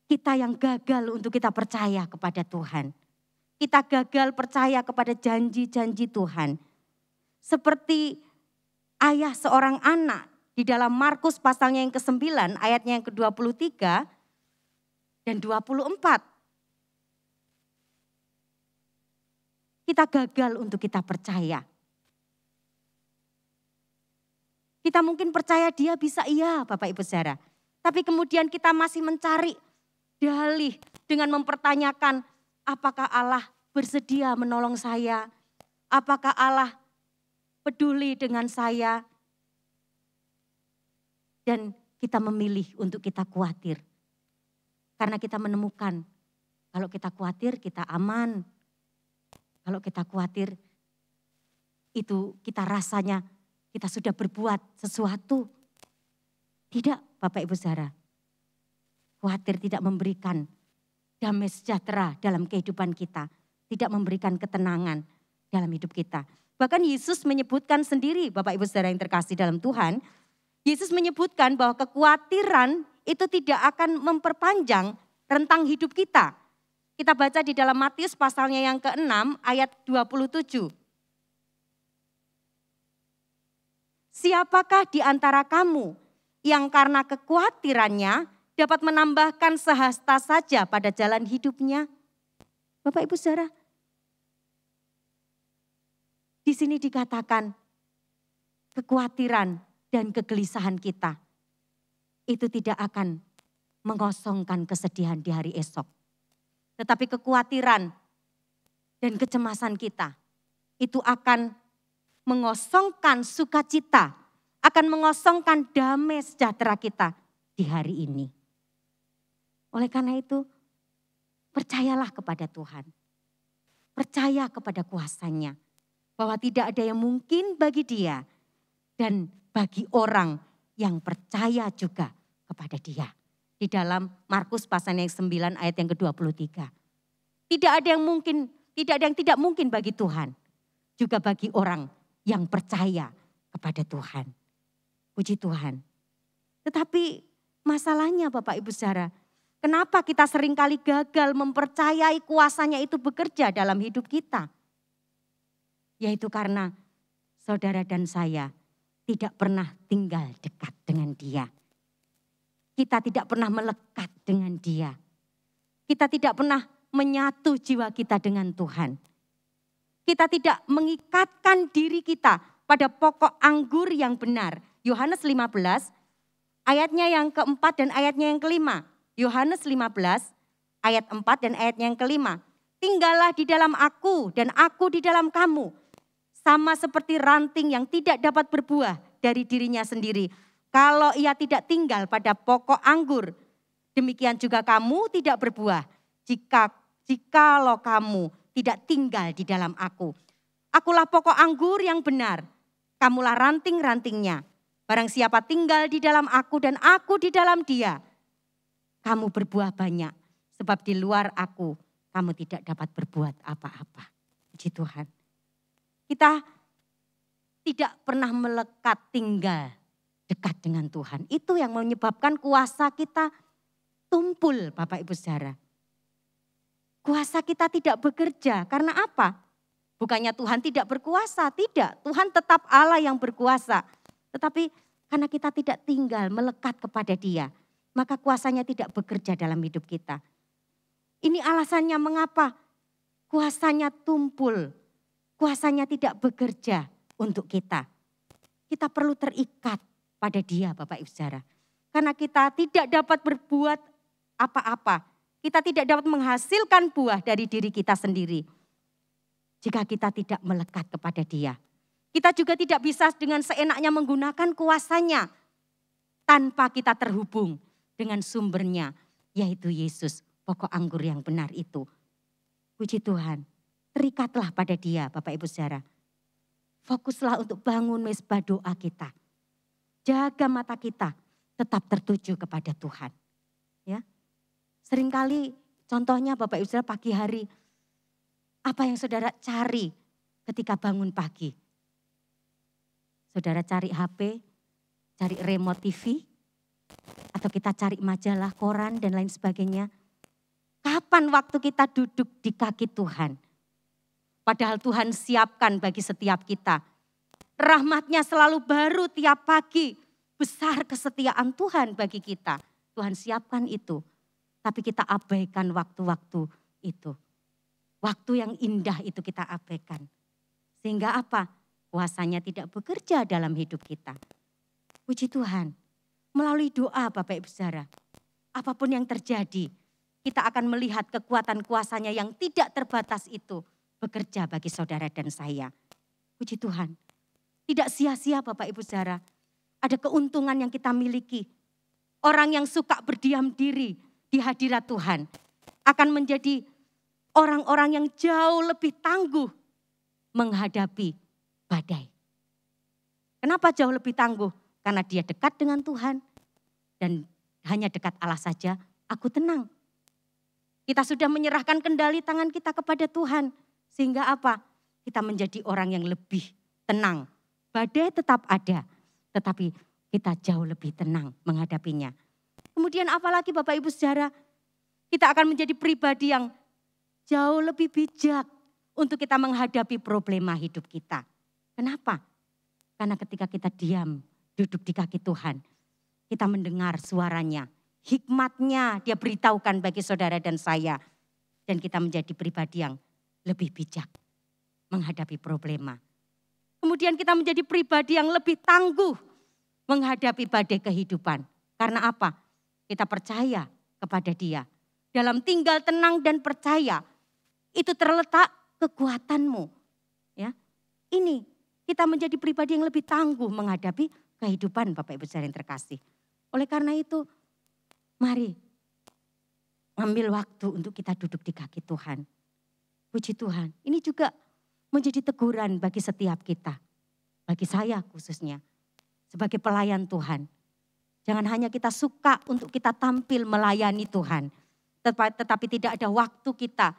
kita yang gagal untuk kita percaya kepada Tuhan. Kita gagal percaya kepada janji-janji Tuhan. Seperti ayah seorang anak di dalam Markus pasalnya yang ke-9 ayatnya yang ke-23 dan 24. Kita gagal untuk kita percaya. Kita mungkin percaya dia bisa, iya Bapak Ibu saudara. Tapi kemudian kita masih mencari dalih dengan mempertanyakan apakah Allah bersedia menolong saya? Apakah Allah peduli dengan saya? Dan kita memilih untuk kita khawatir. Karena kita menemukan kalau kita khawatir kita aman. Kalau kita khawatir, itu kita rasanya kita sudah berbuat sesuatu. Tidak Bapak Ibu saudara. Khawatir tidak memberikan damai sejahtera dalam kehidupan kita. Tidak memberikan ketenangan dalam hidup kita. Bahkan Yesus menyebutkan sendiri Bapak Ibu saudara yang terkasih dalam Tuhan. Yesus menyebutkan bahwa kekhawatiran itu tidak akan memperpanjang rentang hidup kita. Kita baca di dalam Matius pasalnya yang ke-6 ayat 27. Siapakah di antara kamu yang karena kekhawatirannya dapat menambahkan sehasta saja pada jalan hidupnya? Bapak Ibu saudara, di sini dikatakan kekhawatiran dan kegelisahan kita itu tidak akan mengosongkan kesedihan di hari esok. Tetapi kekhawatiran dan kecemasan kita itu akan mengosongkan sukacita, akan mengosongkan damai sejahtera kita di hari ini. Oleh karena itu, percayalah kepada Tuhan. Percaya kepada kuasanya. Bahwa tidak ada yang mungkin bagi Dia dan bagi orang yang percaya juga kepada Dia. Di dalam Markus pasal yang 9 ayat yang ke-23. Tidak ada yang mungkin, tidak ada yang tidak mungkin bagi Tuhan. Juga bagi orang yang percaya kepada Tuhan. Puji Tuhan. Tetapi masalahnya Bapak Ibu saudara, Kenapa kita seringkali gagal mempercayai kuasanya itu bekerja dalam hidup kita? Yaitu karena saudara dan saya tidak pernah tinggal dekat dengan Dia. Kita tidak pernah melekat dengan Dia. Kita tidak pernah menyatu jiwa kita dengan Tuhan. Kita tidak mengikatkan diri kita pada pokok anggur yang benar. Yohanes 15 ayatnya yang keempat dan ayatnya yang kelima. Yohanes 15 ayat 4 dan ayatnya yang kelima. Tinggallah di dalam aku dan aku di dalam kamu. Sama seperti ranting yang tidak dapat berbuah dari dirinya sendiri. Kalau ia tidak tinggal pada pokok anggur, demikian juga kamu tidak berbuah. Jikalau kamu tidak tinggal di dalam aku. Akulah pokok anggur yang benar, kamulah ranting-rantingnya. Barang siapa tinggal di dalam aku dan aku di dalam dia, kamu berbuah banyak. Sebab di luar aku, kamu tidak dapat berbuat apa-apa. Puji Tuhan. Kita tidak pernah melekat tinggal dekat dengan Tuhan. Itu yang menyebabkan kuasa kita tumpul, Bapak Ibu Saudara. Kuasa kita tidak bekerja. Karena apa? Bukannya Tuhan tidak berkuasa, tidak. Tuhan tetap Allah yang berkuasa. Tetapi karena kita tidak tinggal melekat kepada Dia, maka kuasanya tidak bekerja dalam hidup kita. Ini alasannya mengapa kuasanya tumpul. Kuasanya tidak bekerja untuk kita. Kita perlu terikat pada Dia, Bapak Ibu Saudara. Karena kita tidak dapat berbuat apa-apa. Kita tidak dapat menghasilkan buah dari diri kita sendiri. Jika kita tidak melekat kepada Dia. Kita juga tidak bisa dengan seenaknya menggunakan kuasanya. Tanpa kita terhubung dengan sumbernya. Yaitu Yesus, pokok anggur yang benar itu. Puji Tuhan. Terikatlah pada Dia, Bapak Ibu Saudara. Fokuslah untuk bangun mezbah doa kita. Jaga mata kita tetap tertuju kepada Tuhan. Ya. Seringkali contohnya Bapak Ibu Saudara pagi hari, apa yang saudara cari ketika bangun pagi? Saudara cari HP, cari remote TV, atau kita cari majalah, koran dan lain sebagainya. Kapan waktu kita duduk di kaki Tuhan? Padahal Tuhan siapkan bagi setiap kita. Rahmat-Nya selalu baru tiap pagi. Besar kesetiaan Tuhan bagi kita. Tuhan siapkan itu. Tapi kita abaikan waktu-waktu itu. Waktu yang indah itu kita abaikan. Sehingga apa? Kuasanya tidak bekerja dalam hidup kita. Puji Tuhan. Melalui doa Bapak Ibu Saudara. Apapun yang terjadi. Kita akan melihat kekuatan kuasanya yang tidak terbatas itu. Bekerja bagi saudara dan saya. Puji Tuhan. Tidak sia-sia Bapak Ibu Saudara. Ada keuntungan yang kita miliki. Orang yang suka berdiam diri di hadirat Tuhan. Akan menjadi orang-orang yang jauh lebih tangguh menghadapi badai. Kenapa jauh lebih tangguh? Karena dia dekat dengan Tuhan. Dan hanya dekat Allah saja, aku tenang. Kita sudah menyerahkan kendali tangan kita kepada Tuhan. Sehingga apa? Kita menjadi orang yang lebih tenang. Badai tetap ada, tetapi kita jauh lebih tenang menghadapinya. Kemudian apalagi Bapak Ibu Saudara, kita akan menjadi pribadi yang jauh lebih bijak untuk kita menghadapi problema hidup kita. Kenapa? Karena ketika kita diam, duduk di kaki Tuhan, kita mendengar suaranya, hikmat-Nya dia beritahukan bagi saudara dan saya. Dan kita menjadi pribadi yang lebih bijak menghadapi problema. Kemudian kita menjadi pribadi yang lebih tangguh menghadapi badai kehidupan. Karena apa? Kita percaya kepada Dia. Dalam tinggal tenang dan percaya, itu terletak kekuatanmu. Ya, ini kita menjadi pribadi yang lebih tangguh menghadapi kehidupan Bapak Ibu Saudara yang terkasih. Oleh karena itu, mari ambil waktu untuk kita duduk di kaki Tuhan. Puji Tuhan, ini juga menjadi teguran bagi setiap kita. Bagi saya khususnya, sebagai pelayan Tuhan. Jangan hanya kita suka untuk kita tampil melayani Tuhan. Tetapi tidak ada waktu kita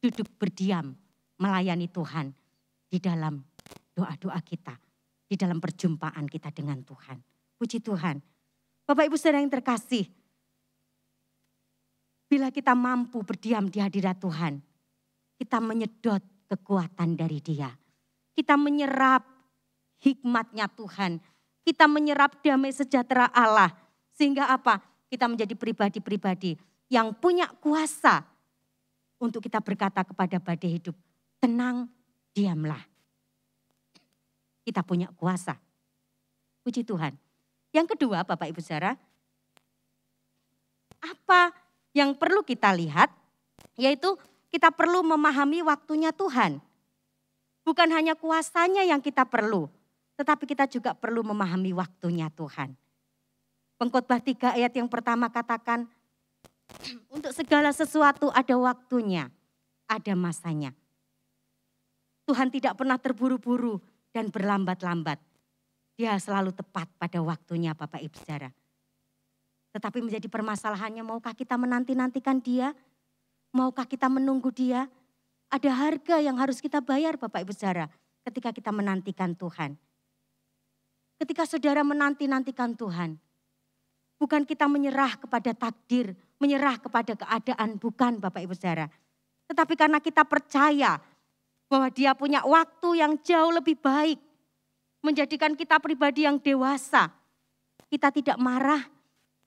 duduk berdiam melayani Tuhan. Di dalam doa-doa kita. Di dalam perjumpaan kita dengan Tuhan. Puji Tuhan. Bapak Ibu Saudara yang terkasih. Bila kita mampu berdiam di hadirat Tuhan, kita menyedot kekuatan dari Dia. Kita menyerap hikmatnya Tuhan. Kita menyerap damai sejahtera Allah. Sehingga apa? Kita menjadi pribadi-pribadi yang punya kuasa untuk kita berkata kepada badai hidup, tenang, diamlah. Kita punya kuasa. Puji Tuhan. Yang kedua, Bapak Ibu Saudara, apa yang perlu kita lihat, yaitu kita perlu memahami waktunya Tuhan. Bukan hanya kuasanya yang kita perlu, tetapi kita juga perlu memahami waktunya Tuhan. Pengkhotbah 3 ayat yang pertama katakan, untuk segala sesuatu ada waktunya, ada masanya. Tuhan tidak pernah terburu-buru dan berlambat-lambat. Dia selalu tepat pada waktunya Bapak Ibu Saudara. Tetapi menjadi permasalahannya, maukah kita menanti-nantikan Dia? Maukah kita menunggu Dia? Ada harga yang harus kita bayar Bapak Ibu Saudara ketika kita menantikan Tuhan. Ketika saudara menanti-nantikan Tuhan, bukan kita menyerah kepada takdir, menyerah kepada keadaan, bukan Bapak Ibu Saudara. Tetapi karena kita percaya bahwa Dia punya waktu yang jauh lebih baik, menjadikan kita pribadi yang dewasa. Kita tidak marah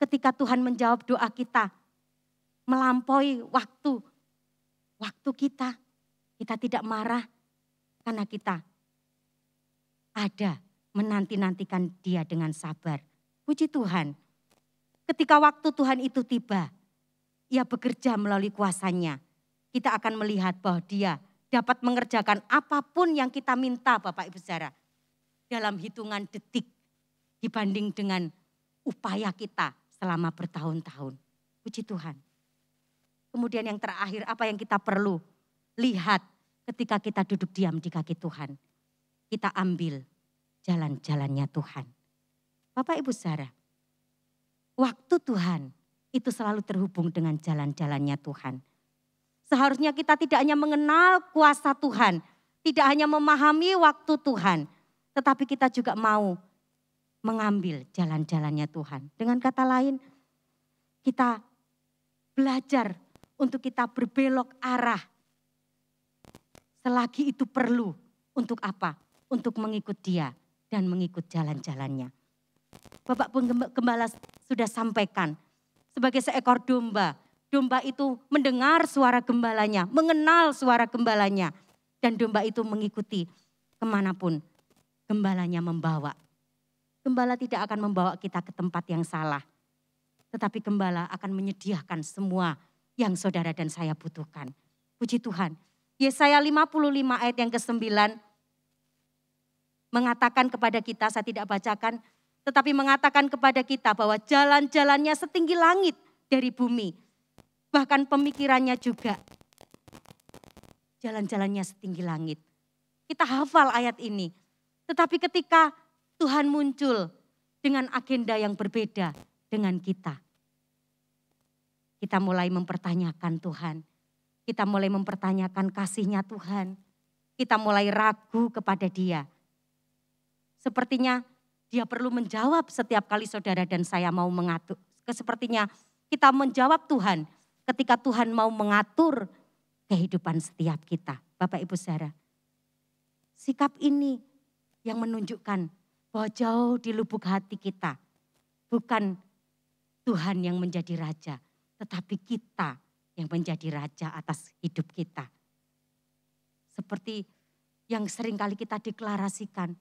ketika Tuhan menjawab doa kita, melampaui waktu kita. Kita tidak marah karena kita ada menanti-nantikan Dia dengan sabar. Puji Tuhan. Ketika waktu Tuhan itu tiba, Ia bekerja melalui kuasanya. Kita akan melihat bahwa Dia dapat mengerjakan apapun yang kita minta Bapak Ibu Saudara. Dalam hitungan detik dibanding dengan upaya kita selama bertahun-tahun. Puji Tuhan. Kemudian yang terakhir, apa yang kita perlu lihat ketika kita duduk diam di kaki Tuhan. Kita ambil jalan-jalannya Tuhan. Bapak Ibu Saudara, waktu Tuhan itu selalu terhubung dengan jalan-jalannya Tuhan. Seharusnya kita tidak hanya mengenal kuasa Tuhan, tidak hanya memahami waktu Tuhan, tetapi kita juga mau mengambil jalan-jalannya Tuhan. Dengan kata lain, kita belajar untuk kita berbelok arah. Selagi itu perlu, untuk apa? Untuk mengikut Dia dan mengikut jalan-jalannya. Bapak Gembala sudah sampaikan, sebagai seekor domba, domba itu mendengar suara gembalanya, mengenal suara gembalanya. Dan domba itu mengikuti kemanapun gembalanya membawa. Gembala tidak akan membawa kita ke tempat yang salah. Tetapi gembala akan menyediakan semua yang saudara dan saya butuhkan. Puji Tuhan. Yesaya 55 ayat yang ke-9 mengatakan kepada kita, saya tidak bacakan, tetapi mengatakan kepada kita bahwa jalan-jalannya setinggi langit dari bumi. Bahkan pemikirannya juga jalan-jalannya setinggi langit. Kita hafal ayat ini. Tetapi ketika Tuhan muncul dengan agenda yang berbeda dengan kita. Kita mulai mempertanyakan Tuhan. Kita mulai mempertanyakan kasih-Nya Tuhan. Kita mulai ragu kepada Dia. Sepertinya Dia perlu menjawab setiap kali saudara dan saya mau mengatur. Sepertinya kita menjawab Tuhan ketika Tuhan mau mengatur kehidupan setiap kita. Bapak Ibu Saudara, sikap ini yang menunjukkan bahwa jauh di lubuk hati kita bukan Tuhan yang menjadi raja, tetapi kita yang menjadi raja atas hidup kita. Seperti yang sering kali kita deklarasikan,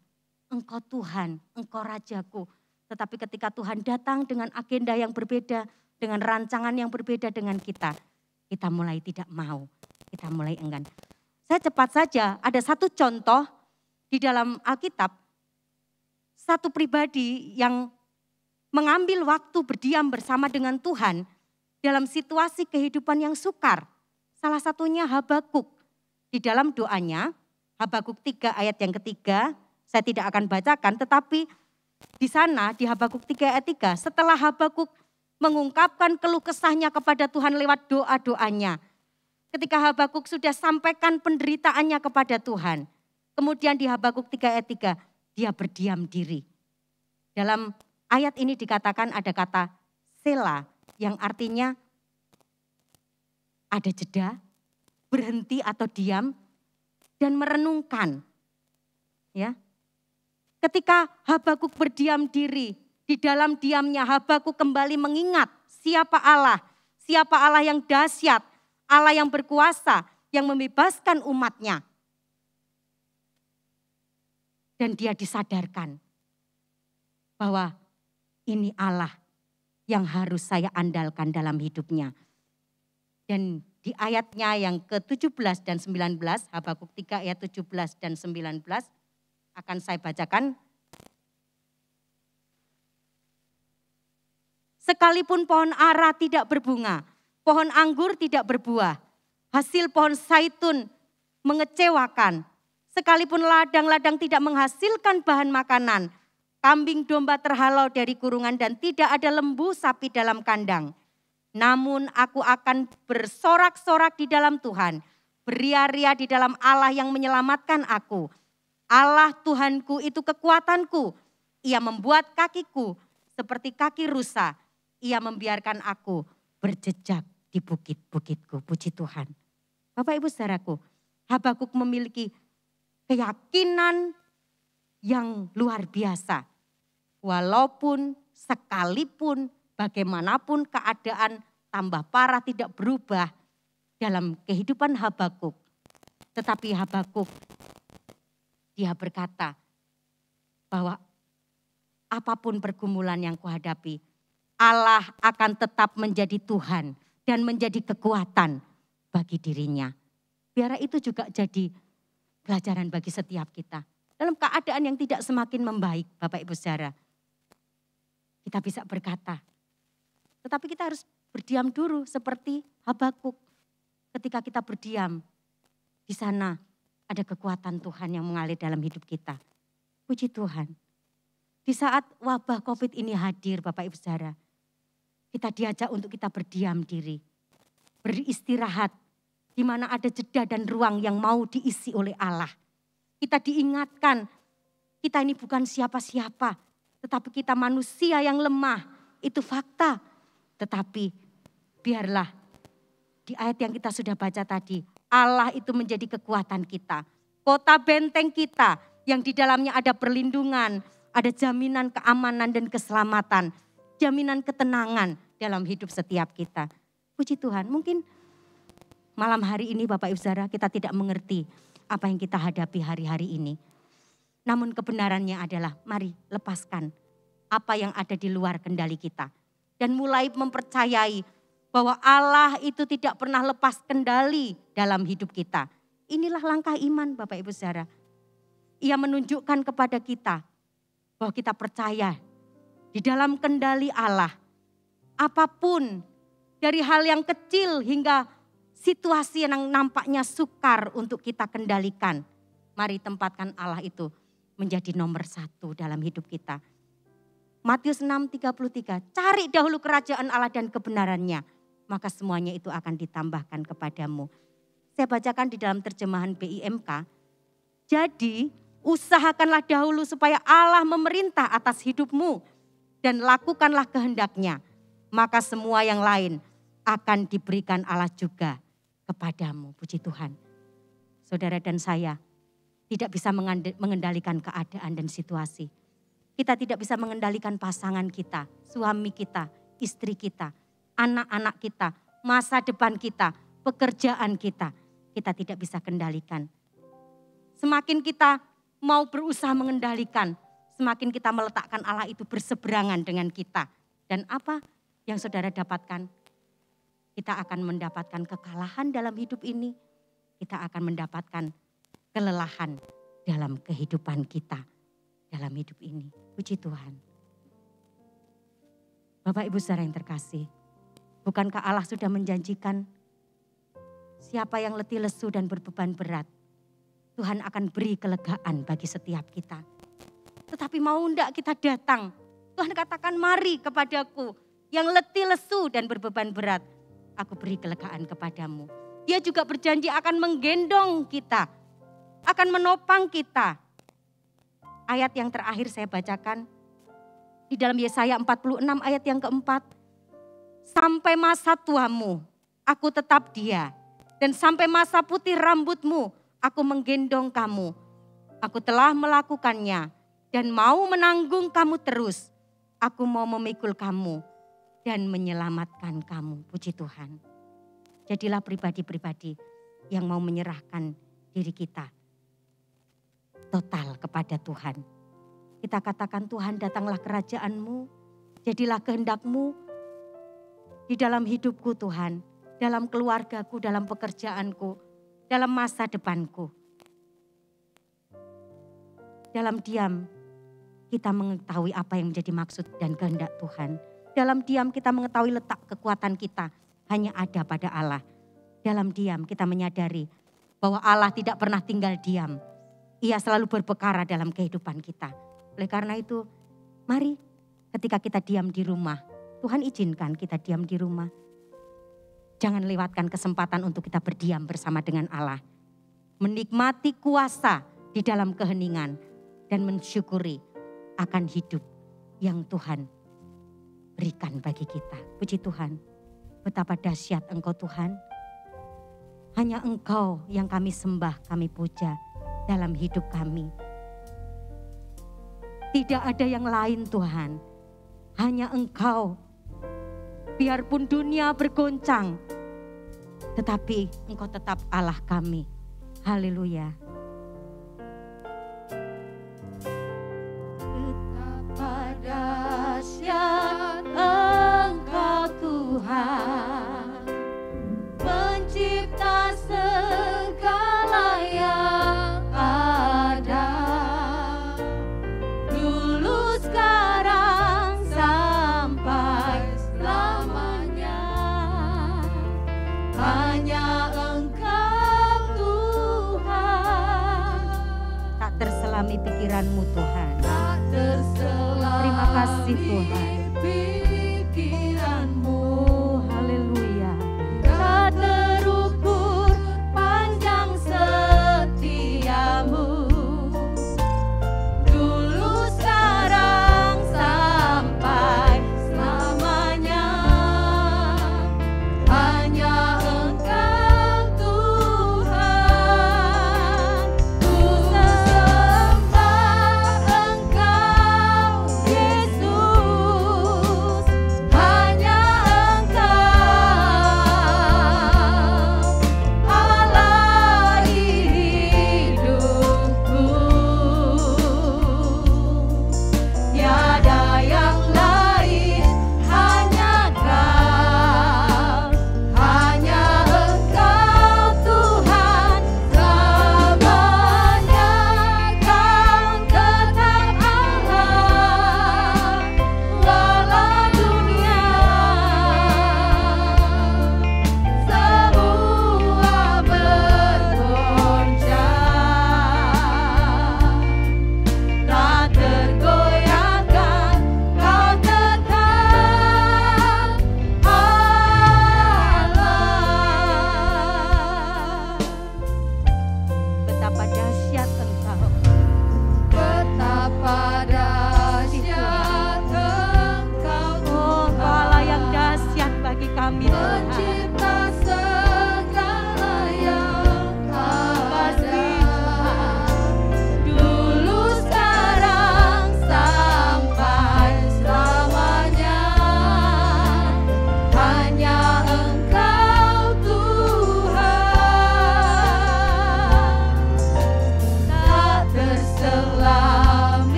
Engkau Tuhan, Engkau Rajaku. Tetapi ketika Tuhan datang dengan agenda yang berbeda, dengan rancangan yang berbeda dengan kita mulai tidak mau, kita mulai enggan. Saya cepat saja, ada satu contoh di dalam Alkitab, satu pribadi yang mengambil waktu berdiam bersama dengan Tuhan dalam situasi kehidupan yang sukar. Salah satunya Habakuk. Di dalam doanya, Habakuk 3 ayat yang ketiga, saya tidak akan bacakan, tetapi di sana di Habakuk 3 ayat 3, setelah Habakuk mengungkapkan keluh kesahnya kepada Tuhan lewat doa-doanya. Ketika Habakuk sudah sampaikan penderitaannya kepada Tuhan, kemudian di Habakuk 3 ayat 3, dia berdiam diri. Dalam ayat ini dikatakan ada kata Sela, yang artinya ada jeda, berhenti atau diam, dan merenungkan. Ya, ketika Habakuk berdiam diri, di dalam diamnya Habakuk kembali mengingat siapa Allah yang dahsyat, Allah yang berkuasa, yang membebaskan umatnya. Dan dia disadarkan bahwa ini Allah yang harus saya andalkan dalam hidupnya. Dan di ayatnya yang ke-17 dan 19, Habakuk 3 ayat 17 dan 19, akan saya bacakan. Sekalipun pohon ara tidak berbunga, pohon anggur tidak berbuah, hasil pohon zaitun mengecewakan, sekalipun ladang-ladang tidak menghasilkan bahan makanan, kambing domba terhalau dari kurungan dan tidak ada lembu sapi dalam kandang. Namun aku akan bersorak-sorak di dalam Tuhan, beria-ria di dalam Allah yang menyelamatkan aku. Allah Tuhanku itu kekuatanku, Ia membuat kakiku seperti kaki rusa, Ia membiarkan aku berjejak di bukit-bukitku. Puji Tuhan. Bapak Ibu saudaraku, Habakuk memiliki keyakinan yang luar biasa. Walaupun sekalipun bagaimanapun keadaan tambah parah tidak berubah dalam kehidupan Habakuk. Tetapi Habakuk dia berkata bahwa apapun pergumulan yang kuhadapi, Allah akan tetap menjadi Tuhan dan menjadi kekuatan bagi dirinya. Biar itu juga jadi pelajaran bagi setiap kita. Dalam keadaan yang tidak semakin membaik, Bapak Ibu saudara, kita bisa berkata, tetapi kita harus berdiam dulu seperti Habakuk. Ketika kita berdiam, di sana ada kekuatan Tuhan yang mengalir dalam hidup kita. Puji Tuhan. Di saat wabah COVID ini hadir, Bapak Ibu saudara, kita diajak untuk kita berdiam diri, beristirahat, di mana ada jeda dan ruang yang mau diisi oleh Allah. Kita diingatkan, kita ini bukan siapa-siapa, tetapi kita manusia yang lemah, itu fakta. Tetapi biarlah di ayat yang kita sudah baca tadi, Allah itu menjadi kekuatan kita. Kota benteng kita yang di dalamnya ada perlindungan, ada jaminan keamanan dan keselamatan, jaminan ketenangan dalam hidup setiap kita. Puji Tuhan, mungkin malam hari ini Bapak Ibu saudara kita tidak mengerti apa yang kita hadapi hari-hari ini. Namun kebenarannya adalah mari lepaskan apa yang ada di luar kendali kita. Dan mulai mempercayai bahwa Allah itu tidak pernah lepas kendali dalam hidup kita. Inilah langkah iman Bapak Ibu saudara. Ia menunjukkan kepada kita bahwa kita percaya di dalam kendali Allah. Apapun dari hal yang kecil hingga situasi yang nampaknya sukar untuk kita kendalikan. Mari tempatkan Allah itu menjadi nomor 1 dalam hidup kita. Matius 6:33, cari dahulu kerajaan Allah dan kebenarannya, maka semuanya itu akan ditambahkan kepadamu. Saya bacakan di dalam terjemahan BIMK. Jadi usahakanlah dahulu supaya Allah memerintah atas hidupmu dan lakukanlah kehendaknya. Maka semua yang lain akan diberikan Allah juga kepadamu. Puji Tuhan. Saudara dan saya tidak bisa mengendalikan keadaan dan situasi. Kita tidak bisa mengendalikan pasangan kita, suami kita, istri kita, anak-anak kita, masa depan kita, pekerjaan kita. Kita tidak bisa kendalikan. Semakin kita mau berusaha mengendalikan, semakin kita meletakkan Allah itu berseberangan dengan kita. Dan apa yang saudara dapatkan? Kita akan mendapatkan kekalahan dalam hidup ini. Kita akan mendapatkan kelelahan dalam kehidupan kita. Dalam hidup ini. Puji Tuhan. Bapak Ibu saudara yang terkasih. Bukankah Allah sudah menjanjikan siapa yang letih lesu dan berbeban berat, Tuhan akan beri kelegaan bagi setiap kita. Tetapi mau enggak kita datang, Tuhan katakan mari kepadaku yang letih lesu dan berbeban berat, aku beri kelegaan kepadamu. Dia juga berjanji akan menggendong kita, akan menopang kita. Ayat yang terakhir saya bacakan di dalam Yesaya 46 ayat yang keempat. Sampai masa tuamu aku tetap dia. Dan sampai masa putih rambutmu, aku menggendong kamu. Aku telah melakukannya dan mau menanggung kamu terus. Aku mau memikul kamu dan menyelamatkan kamu. Puji Tuhan. Jadilah pribadi-pribadi yang mau menyerahkan diri kita total kepada Tuhan. Kita katakan, Tuhan, datanglah kerajaan-Mu, jadilah kehendak-Mu di dalam hidupku Tuhan, dalam keluargaku, dalam pekerjaanku, dalam masa depanku. Dalam diam kita mengetahui apa yang menjadi maksud dan kehendak Tuhan. Dalam diam kita mengetahui letak kekuatan kita hanya ada pada Allah. Dalam diam kita menyadari bahwa Allah tidak pernah tinggal diam. Ia selalu berperkara dalam kehidupan kita. Oleh karena itu, mari ketika kita diam di rumah, Tuhan izinkan kita diam di rumah. Jangan lewatkan kesempatan untuk kita berdiam bersama dengan Allah. Menikmati kuasa di dalam keheningan dan mensyukuri akan hidup yang Tuhan berikan bagi kita. Puji Tuhan, betapa dahsyat Engkau Tuhan. Hanya Engkau yang kami sembah, kami puja dalam hidup kami. Tidak ada yang lain Tuhan, hanya Engkau. Biarpun dunia bergoncang, tetapi Engkau tetap Allah kami. Haleluya. Betapa dahsyat Engkau Tuhan, pencipta segala yang ada. Dulu, sekarang, sampai selamanya. Hanya Engkau Tuhan. Tak terselami pikiranmu Tuhan. Tak terselami Terima kasih Tuhan. pikiranmu. Haleluya. Tak terukur panjang setiamu. Dulu, sekarang, sampai selamanya. Hanya Engkau Tuhan. Ku sembah Engkau Yesus.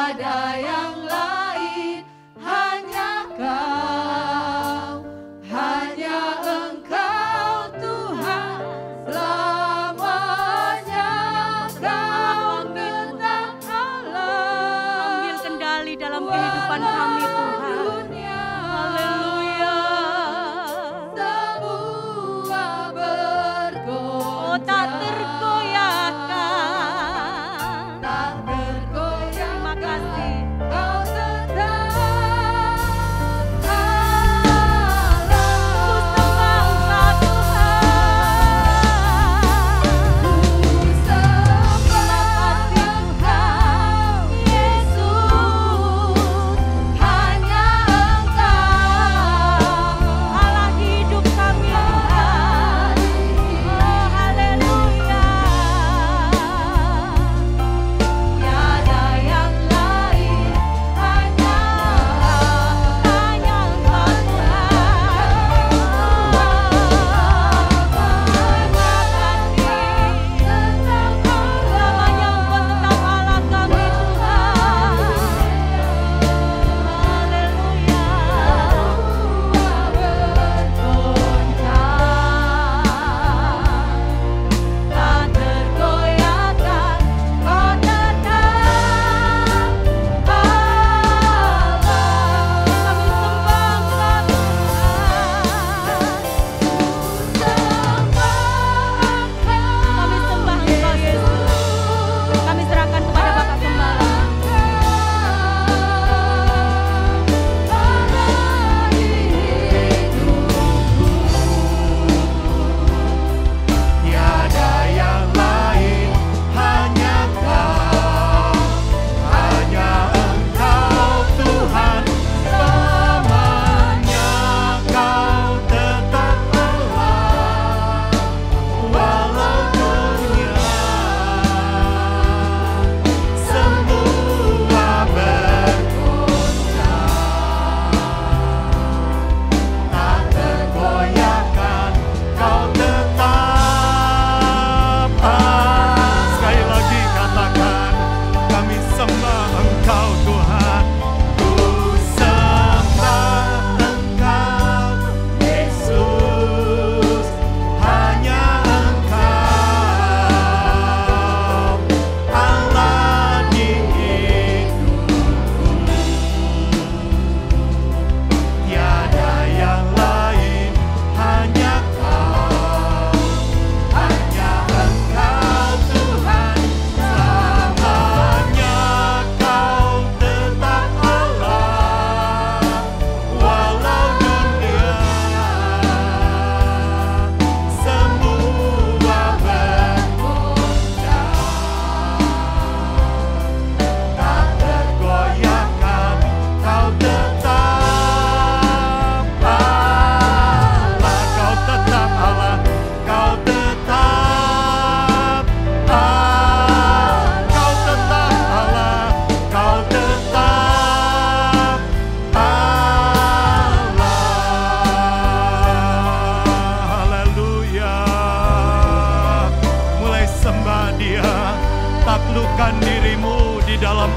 tiada yang lain, hanya Kau, hanya Engkau Tuhan selamanya. Kau tetap Allah, Ambil kendali dalam kehidupan kami Tuhan. Haleluya. Semua bergoncang, Oh, tak tergoyahkan. tak tergoyahkan. Terima kasih. Kau tetap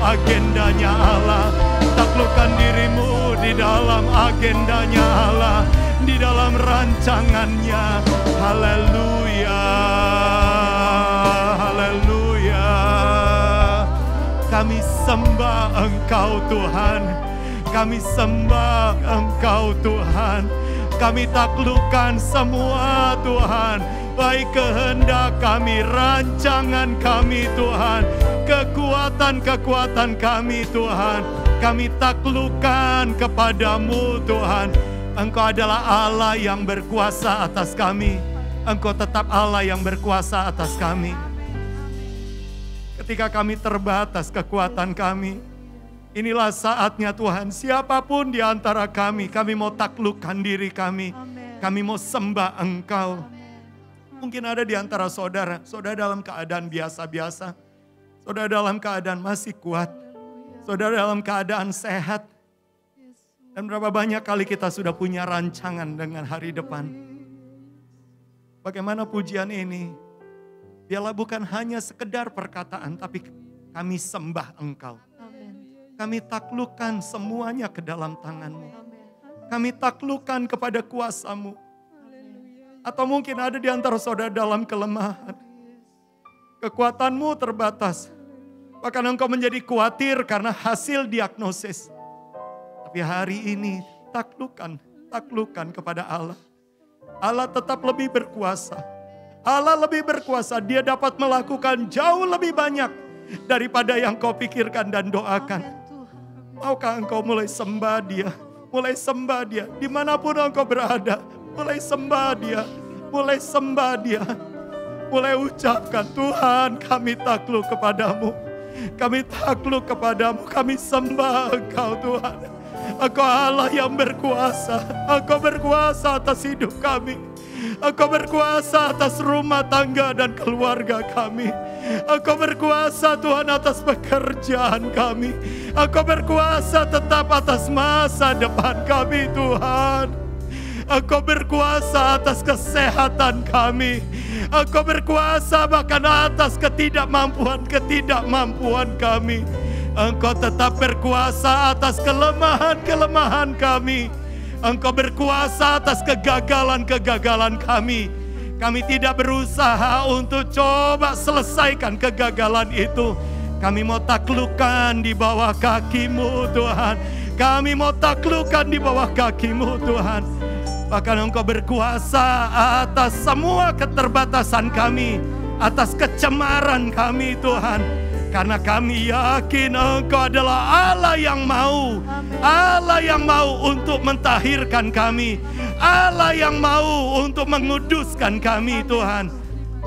agendanya Allah. Taklukkan dirimu di dalam agendanya Allah, di dalam rancangannya. Haleluya, haleluya. Kami sembah Engkau Tuhan, kami sembah Engkau Tuhan. Kami taklukkan semua Tuhan, baik kehendak kami, rancangan kami Tuhan, kekuatan-kekuatan kami Tuhan. Kami taklukkan kepadamu Tuhan. Engkau adalah Allah yang berkuasa atas kami. Engkau tetap Allah yang berkuasa atas kami. Ketika kami terbatas kekuatan kami, inilah saatnya Tuhan, siapapun di antara kami mau taklukkan diri kami. Kami mau sembah Engkau. Mungkin ada di antara saudara dalam keadaan biasa-biasa. Saudara dalam keadaan masih kuat. Saudara dalam keadaan sehat. Dan berapa banyak kali kita sudah punya rancangan dengan hari depan. Bagaimana pujian ini? Biarlah bukan hanya sekedar perkataan, tapi kami sembah Engkau. Kami taklukkan semuanya ke dalam tangan-Mu. Kami taklukkan kepada kuasa-Mu. Atau mungkin ada di antara saudara dalam kelemahan. Kekuatan-Mu terbatas. Bahkan engkau menjadi khawatir karena hasil diagnosis. Tapi hari ini taklukkan kepada Allah. Allah tetap lebih berkuasa. Allah lebih berkuasa. Dia dapat melakukan jauh lebih banyak daripada yang kau pikirkan dan doakan. Maukah engkau mulai sembah Dia? Mulai sembah Dia. Dimanapun engkau berada. Mulai sembah Dia. Mulai sembah Dia. Mulai ucapkan, Tuhan kami takluk kepadamu. Kami takluk kepadamu. Kami sembah Engkau Tuhan. Engkau Allah yang berkuasa. Engkau berkuasa atas hidup kami. Engkau berkuasa atas rumah tangga dan keluarga kami. Engkau berkuasa Tuhan atas pekerjaan kami. Engkau berkuasa tetap atas masa depan kami Tuhan. Engkau berkuasa atas kesehatan kami. Engkau berkuasa bahkan atas ketidakmampuan kami. Engkau tetap berkuasa atas kelemahan kami. Engkau berkuasa atas kegagalan kami. Kami tidak berusaha untuk coba selesaikan kegagalan itu. Kami mau taklukkan di bawah kaki-Mu Tuhan. Kami mau taklukkan di bawah kaki-Mu Tuhan. Bahkan Engkau berkuasa atas semua keterbatasan kami, atas kecemaran kami Tuhan. Karena kami yakin Engkau adalah Allah yang mau. Allah yang mau untuk mentahirkan kami. Allah yang mau untuk menguduskan kami Tuhan.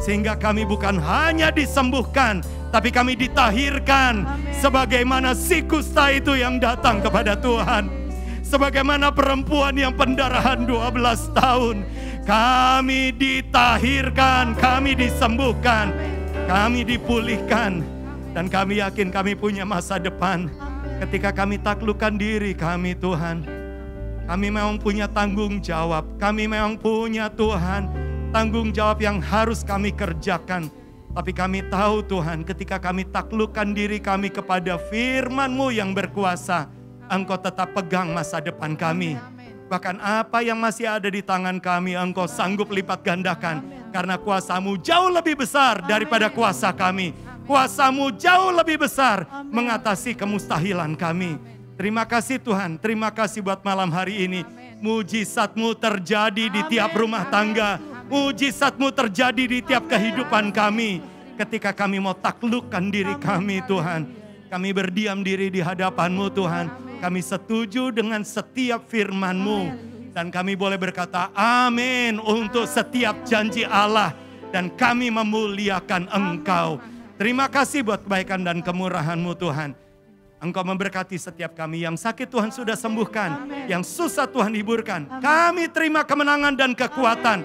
Sehingga kami bukan hanya disembuhkan, tapi kami ditahirkan. Sebagaimana si kusta itu yang datang kepada Tuhan. Sebagaimana perempuan yang pendarahan 12 tahun. Kami ditahirkan, kami disembuhkan, kami dipulihkan. Dan kami yakin kami punya masa depan. Ketika kami taklukkan diri kami Tuhan. Kami memang punya tanggung jawab. Kami memang punya Tuhan tanggung jawab yang harus kami kerjakan. Tapi kami tahu Tuhan ketika kami taklukkan diri kami kepada firman-Mu yang berkuasa. Engkau tetap pegang masa depan kami. Bahkan apa yang masih ada di tangan kami Engkau sanggup lipat gandakan. Karena kuasa-Mu jauh lebih besar daripada kuasa kami. Kuasa-Mu jauh lebih besar mengatasi kemustahilan kami. Terima kasih Tuhan, terima kasih buat malam hari ini. Mujizat-Mu terjadi di tiap rumah tangga. Mujizat-Mu terjadi di tiap kehidupan kami. Ketika kami mau taklukkan diri kami Tuhan. Kami berdiam diri di hadapan-Mu Tuhan. Kami setuju dengan setiap firman-Mu. Dan kami boleh berkata amin untuk setiap janji Allah. Dan kami memuliakan Engkau. Terima kasih buat kebaikan dan kemurahan-Mu Tuhan. Engkau memberkati setiap kami. Yang sakit Tuhan sudah sembuhkan. Yang susah Tuhan hiburkan. Kami terima kemenangan dan kekuatan.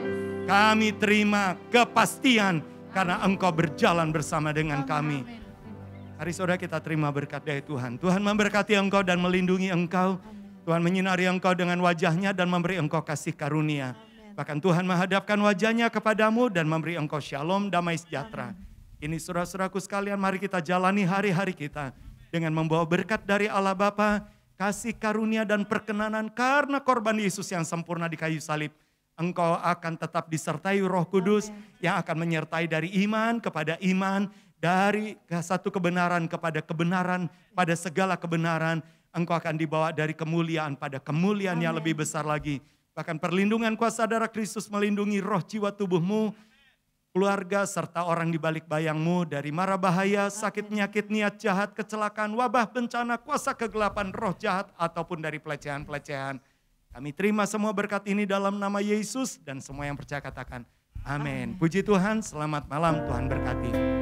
Kami terima kepastian. Karena Engkau berjalan bersama dengan kami. Hari saudara kita terima berkat dari Tuhan. Tuhan memberkati engkau dan melindungi engkau. Tuhan menyinari engkau dengan wajahnya dan memberi engkau kasih karunia. Bahkan Tuhan menghadapkan wajahnya kepadamu dan memberi engkau shalom, damai sejahtera. Ini saudara-saudaraku sekalian, mari kita jalani hari-hari kita. Dengan membawa berkat dari Allah Bapa, kasih karunia dan perkenanan karena korban Yesus yang sempurna di kayu salib. Engkau akan tetap disertai Roh Kudus yang akan menyertai dari iman kepada iman. Dari satu kebenaran kepada kebenaran, pada segala kebenaran, engkau akan dibawa dari kemuliaan pada kemuliaan yang lebih besar lagi. Bahkan perlindungan kuasa darah Kristus melindungi roh jiwa tubuhmu, keluarga serta orang di balik bayangmu dari mara bahaya, sakit penyakit, niat jahat, kecelakaan, wabah, bencana, kuasa kegelapan, roh jahat ataupun dari pelecehan-pelecehan. Kami terima semua berkat ini dalam nama Yesus dan semua yang percaya katakan amin. Puji Tuhan, selamat malam, Tuhan berkati.